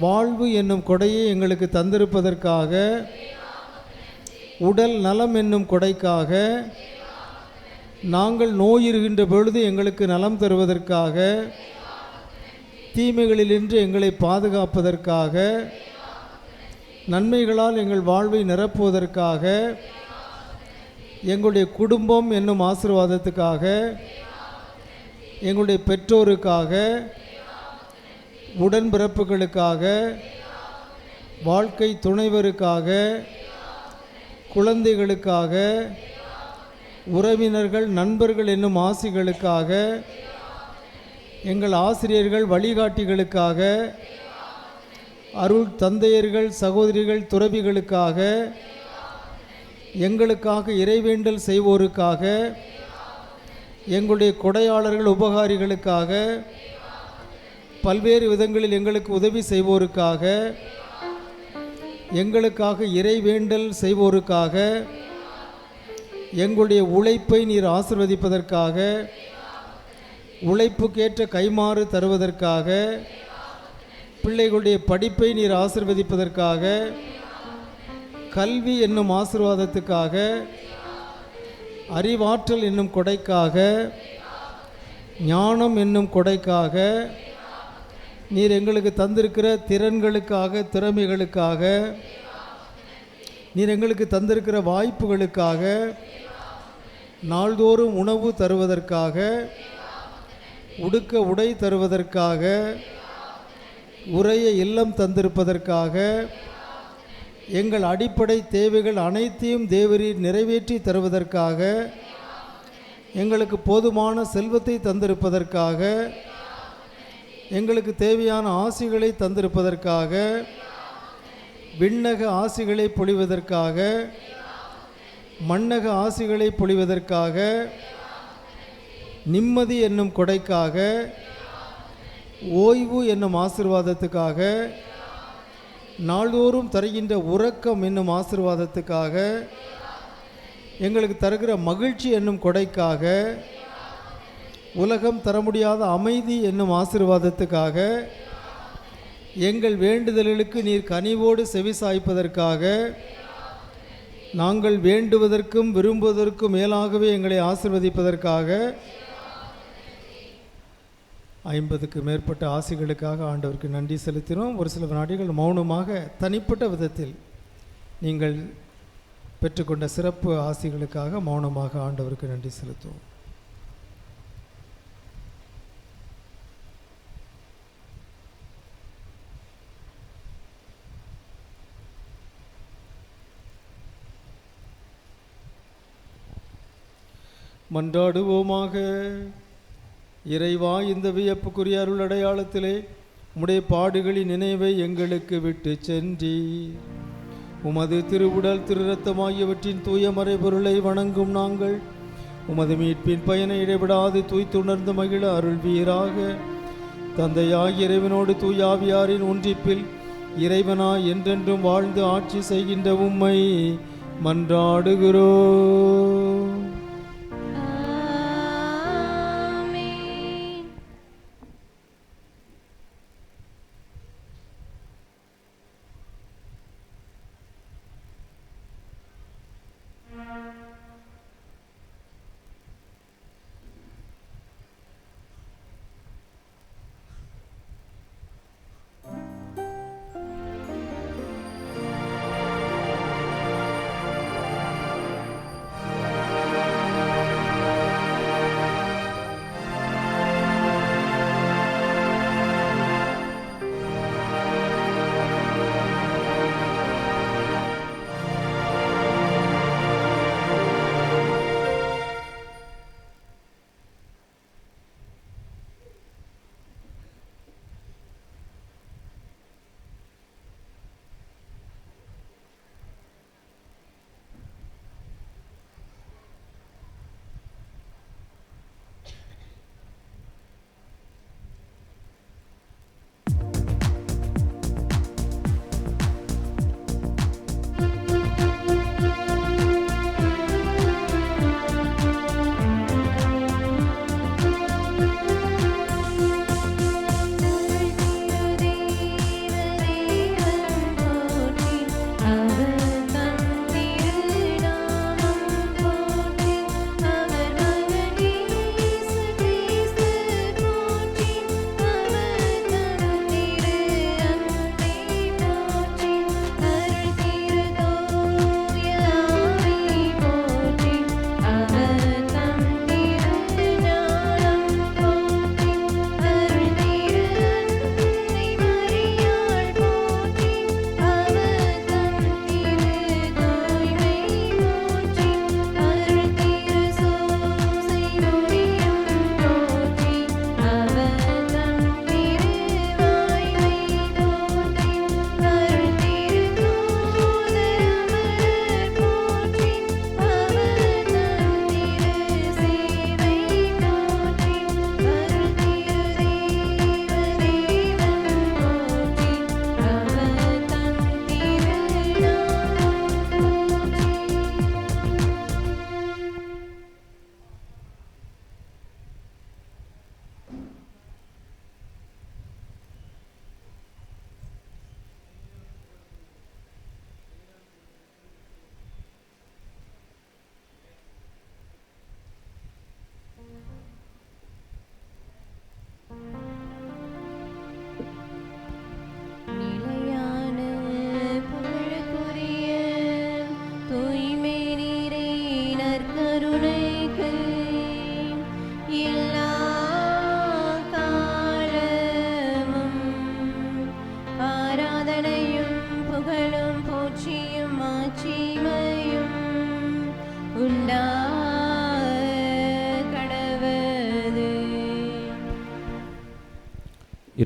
வாழ்வு என்னும் கொடையை எங்களுக்கு தந்திருப்பதற்காக உடல் நலம் என்னும் கொடைக்காக நாங்கள் நோயிருக்கின்ற பொழுது எங்களுக்கு நலம் தருவதற்காக தீமைகளிலின்று எங்களை பாதுகாப்பதற்காக நன்மைகளால் எங்கள் வாழ்வை நிரப்புவதற்காக எங்களுடைய குடும்பம் என்னும் ஆசீர்வாதத்துக்காக எங்களுடைய பெற்றோருக்காக உடன்பிறப்புகளுக்காக வாழ்க்கை துணைவருக்காக குழந்தைகளுக்காக உறவினர்கள் நண்பர்கள் என்னும் ஆசிகளுக்காக எங்கள் ஆசிரியர்கள் வழிகாட்டிகளுக்காக அருள் தந்தையர்கள் சகோதரிகள் துறவிகளுக்காக எங்களுக்காக இறைவேண்டல் செய்வோருக்காக எங்களுடைய கொடையாளர்கள் உபகாரிகளுக்காக பல்வேறு விதங்களில் எங்களுக்கு உதவி செய்வோருக்காக எங்களுக்காக இறைவேண்டல் செய்வோருக்காக எங்களுடைய உழைப்பை நீர் ஆசீர்வதிப்பதற்காக உழைப்புக்கேற்ற கைமாறு தருவதற்காக பிள்ளைகளுடைய படிப்பை நீர் ஆசீர்வதிப்பதற்காக கல்வி என்னும் ஆசீர்வாதத்துக்காக அறிவாற்றல் என்னும் கொடைக்காக ஞானம் என்னும் கொடைக்காக நீர் எங்களுக்கு தந்திருக்கிற திறன்களுக்காக திறமைகளுக்காக நீர் எங்களுக்கு தந்திருக்கிற வாய்ப்புகளுக்காக நாள்தோறும் உணவு தருவதற்காக உடுக்க உடை தருவதற்காக உறைய இல்லம் தந்திருப்பதற்காக எங்கள் அடிப்படை தேவைகள் அனைத்தையும் தேவரீர் நிறைவேற்றி தருவதற்காக எங்களுக்கு போதுமான செல்வத்தை தந்திருப்பதற்காக எங்களுக்கு தேவையான ஆசிகளை தந்திருப்பதற்காக விண்ணக ஆசிகளை பொழிவதற்காக மண்ணக ஆசிகளை பொழிவதற்காக நிம்மதி என்னும் கொடைக்காக ஓய்வு என்னும் ஆசீர்வாதத்துக்காக நாள்தோறும் தருகின்ற உறக்கம் என்னும் ஆசீர்வாதத்துக்காக எங்களுக்கு தருகிற மகிழ்ச்சி என்னும் கொடைக்காக உலகம் தர முடியாத அமைதி என்னும் ஆசீர்வாதத்துக்காக எங்கள் வேண்டுதல்களுக்கு நீர் கனிவோடு செவிசாய்ப்பதற்காக நாங்கள் வேண்டுவதற்கும் விரும்புவதற்கும் மேலாகவே எங்களை ஆசீர்வதிப்பதற்காக 50க்கு மேற்பட்ட ஆசிகளுக்காக ஆண்டவருக்கு நன்றி செலுத்தினோம். ஒரு சில நாடுகள் மௌனமாக தனிப்பட்ட விதத்தில் நீங்கள் பெற்றுக்கொண்ட சிறப்பு ஆசிகளுக்காக மௌனமாக ஆண்டவருக்கு நன்றி செலுத்துவோம். மன்றாடுவோமாக. இறைவா, இந்த வியப்புக்குரிய அருள் அடையாளத்திலே உம்முடைய பாடுகளின் நினைவை எங்களுக்கு விட்டு சென்றீர். உமது திருவுடல் திரு இரத்தம் ஆகியவற்றின் தூய மறைபொருளை வணங்கும் நாங்கள் உமது மீட்பின் பயனை இடைவிடாது தூய்த்துணர்ந்து மகிழ அருள்வீராக. தந்தையாகிய இறைவனோடு தூயாவியாரின் ஒன்றிப்பில் இறைவனாய் என்றென்றும் வாழ்ந்து ஆட்சி செய்கின்ற உம்மை மன்றாடுகிறோம்.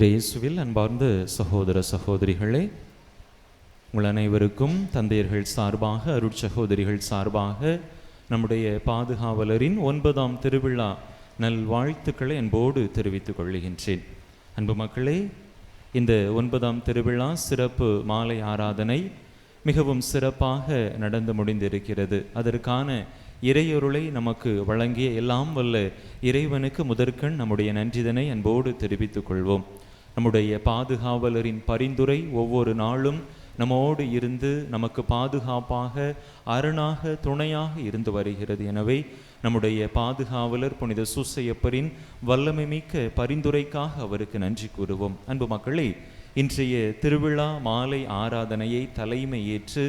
இயேசுவில் அன்பார்ந்த சகோதர சகோதரிகளே, உங்கள் அனைவருக்கும் தந்தையர்கள் சார்பாக, அருட்சகோதரிகள் சார்பாக நம்முடைய பாதுகாவலரின் 9ஆம் திருவிழா நல்வாழ்த்துக்களை அன்போடு தெரிவித்துக் கொள்கின்றேன். அன்பு மக்களே, இந்த 9ஆம் திருவிழா சிறப்பு மாலை ஆராதனை மிகவும் சிறப்பாக நடந்து முடிந்திருக்கிறது. அதற்கான இறையொருளை நமக்கு வழங்கிய எல்லாம் வல்ல இறைவனுக்கு முதற்கண் நம்முடைய நன்றிதனை அன்போடு தெரிவித்துக் கொள்வோம். நம்முடைய பாதுகாவலரின் பரிந்துரை ஒவ்வொரு நாளும் நம்மோடு இருந்து நமக்கு பாதுகாப்பாக, அரணாக, துணையாக இருந்து வருகிறது. எனவே நம்முடைய பாதுகாவலர் புனித சூசையப்பரின் வல்லமை மிக்க பரிந்துரைக்காக அவருக்கு நன்றி கூறுவோம். அன்பு மக்களே, இன்றைய திருவிழா மாலை ஆராதனையை தலைமை ஏற்று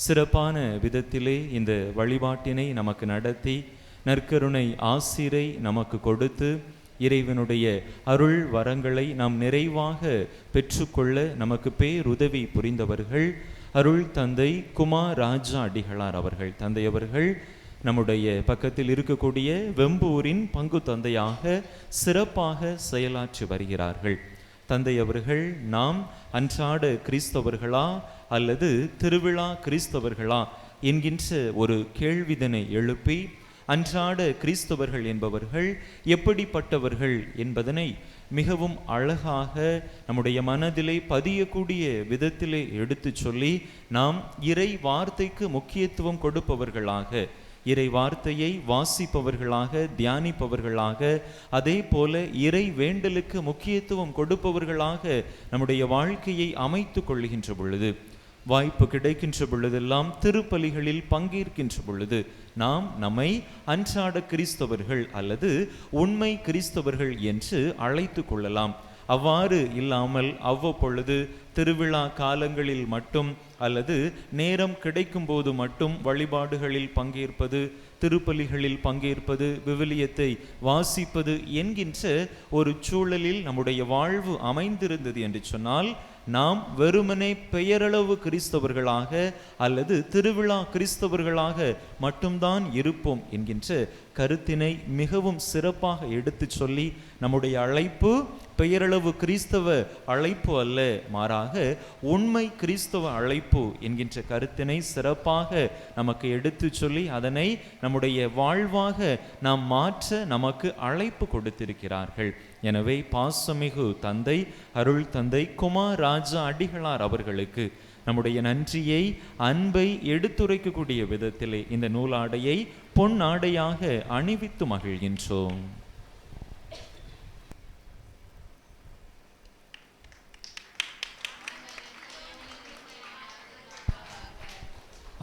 சிறப்பான விதத்திலே இந்த வழிபாட்டினை நமக்கு நடத்தி நற்கருணை ஆசிரை நமக்கு கொடுத்து இறைவனுடைய அருள் வரங்களை நாம் நிறைவாக பெற்றுக்கொள்ள நமக்கு பேருதவி புரிந்தவர்கள் அருள் தந்தை குமார் ராஜா அடிகளார் அவர்கள். தந்தை அவர்கள் நம்முடைய பக்கத்தில் இருக்கக்கூடிய வெம்பூரின் பங்கு தந்தையாக சிறப்பாக செயலாற்றி வருகிறார்கள். தந்தை அவர்கள் நாம் அன்றாட கிறிஸ்தவர்களா அல்லது திருவிழா கிறிஸ்தவர்களா என்கின்ற ஒரு கேள்விதனை எழுப்பி அன்றாட கிறிஸ்தவர்கள் என்பவர்கள் எப்படிப்பட்டவர்கள் என்பதனை மிகவும் அழகாக நம்முடைய மனதிலே பதியக்கூடிய விதத்திலே எடுத்து சொல்லி நாம் இறை வார்த்தைக்கு முக்கியத்துவம் கொடுப்பவர்களாக, இறை வார்த்தையை வாசிப்பவர்களாக, தியானிப்பவர்களாக, அதே போல இறை வேண்டலுக்கு முக்கியத்துவம் கொடுப்பவர்களாக நம்முடைய வாழ்க்கையை அமைத்து கொள்கின்ற பொழுது, வாய்ப்பு கிடைக்கின்ற பொழுதெல்லாம் திருப்பலிகளில் பங்கேற்கின்ற பொழுது நாம் நம்மை அன்றாட கிறிஸ்தவர்கள் அல்லது உண்மை கிறிஸ்தவர்கள் என்று அழைத்து கொள்ளலாம். அவ்வாறு இல்லாமல் அவ்வப்பொழுது திருவிழா காலங்களில் மட்டும் அல்லது நேரம் கிடைக்கும் போது மட்டும் வழிபாடுகளில் பங்கேற்பது, திருப்பலிகளில் பங்கேற்பது, விவிலியத்தை வாசிப்பது என்கின்ற ஒரு சூழலில் நம்முடைய வாழ்வு அமைந்திருந்தது என்று சொன்னால் நாம் வெறுமனே பெயரளவு கிறிஸ்தவர்களாக அல்லது திருவிழா கிறிஸ்தவர்களாக மட்டும்தான் இருப்போம் என்கின்ற கருத்தினை மிகவும் சிறப்பாக எடுத்து சொல்லி நம்முடைய அழைப்பு பெயரளவு கிறிஸ்தவ அழைப்பு அல்ல, மாறாக உண்மை கிறிஸ்தவ அழைப்பு என்கின்ற கருத்தினை சிறப்பாக நமக்கு எடுத்து சொல்லி அதனை நம்முடைய வாழ்வாக நாம் மாற்ற நமக்கு அழைப்பு கொடுத்திருக்கிறார்கள். எனவே பாசமிகு தந்தை அருள் தந்தை குமார் ராஜா அடிகளார் அவர்களுக்கு நம்முடைய நன்றியை, அன்பை எடுத்துரைக்கக்கூடிய விதத்திலே இந்த நூலாடையை பொன்னாடையாக அணிவித்து மகிழ்கின்றோம்.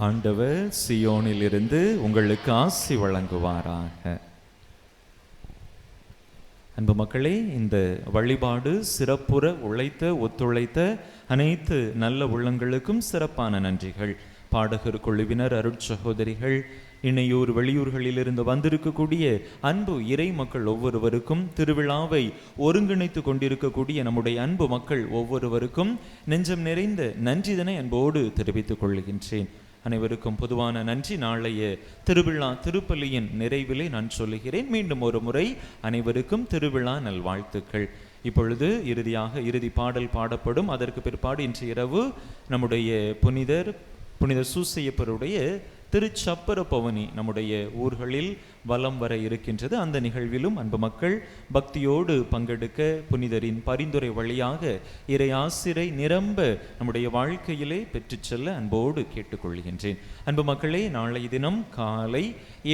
ஆண்டவர் சியோனிலிருந்து உங்களுக்கு ஆசி வழங்குவாராக. அன்பு மக்களே, இந்த வழிபாடு சிறப்புற ஒத்துழைத்த அனைத்து நல்ல உள்ளங்களுக்கும் சிறப்பான நன்றிகள். பாடகர் குழுவினர், அருட்சகோதரிகள், இணையூர் வெளியூர்களிலிருந்து வந்திருக்கக்கூடிய அன்பு இறை மக்கள் ஒவ்வொருவருக்கும், திருவிழாவை ஒருங்கிணைத்து கொண்டிருக்கக்கூடிய நம்முடைய அன்பு மக்கள் ஒவ்வொருவருக்கும் நெஞ்சம் நிறைந்த நன்றிதனை அன்போடு தெரிவித்துக் கொள்கின்றேன். அனைவருக்கும் பொதுவான நன்றி. நாளைய திருவிழா திருப்பலியின் நிறைவிலே நான் சொல்லுகிறேன். மீண்டும் ஒரு முறை அனைவருக்கும் திருவிழா நல்வாழ்த்துக்கள். இப்பொழுது இறுதி பாடல் பாடப்படும். அதற்கு பிற்பாடு இன்று இரவு நம்முடைய புனித சூசையப்பருடைய திருச்சப்பர பவனி நம்முடைய ஊர்களில் வலம் வர இருக்கின்றது. அந்த நிகழ்விலும் அன்பு மக்கள் பக்தியோடு பங்கெடுக்க புனிதரின் பரிந்துரை வழியாக இறை ஆசிரை நிரம்ப நம்முடைய வாழ்க்கையிலே பெற்று செல்ல அன்போடு கேட்டுக்கொள்கின்றேன். அன்பு மக்களே, நாளை தினம் காலை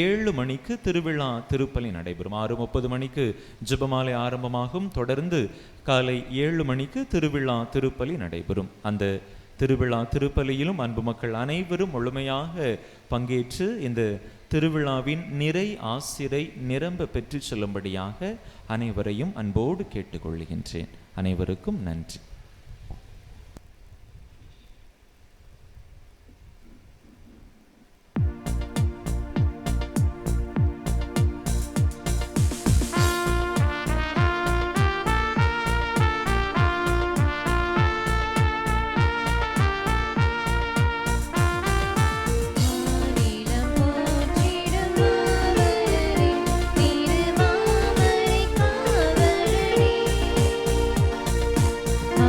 7 மணிக்கு திருவிழா திருப்பலி நடைபெறும். 6:30 மணிக்கு ஜெபமாலை ஆரம்பமாகும். தொடர்ந்து காலை 7 மணிக்கு திருவிழா திருப்பலி நடைபெறும். அந்த திருவிழா திருப்பலியிலும் அன்பு மக்கள் அனைவரும் முழுமையாக பங்கேற்று இந்த திருவிழாவின் நிறை ஆசிரை நிரம்ப பெற்று செல்லும்படியாக அனைவரையும் அன்போடு கேட்டுக்கொள்கின்றேன். அனைவருக்கும் நன்றி. ஆ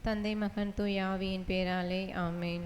தந்தை மகன் தூய் ஆவியின் பேராலே ஆமேன்.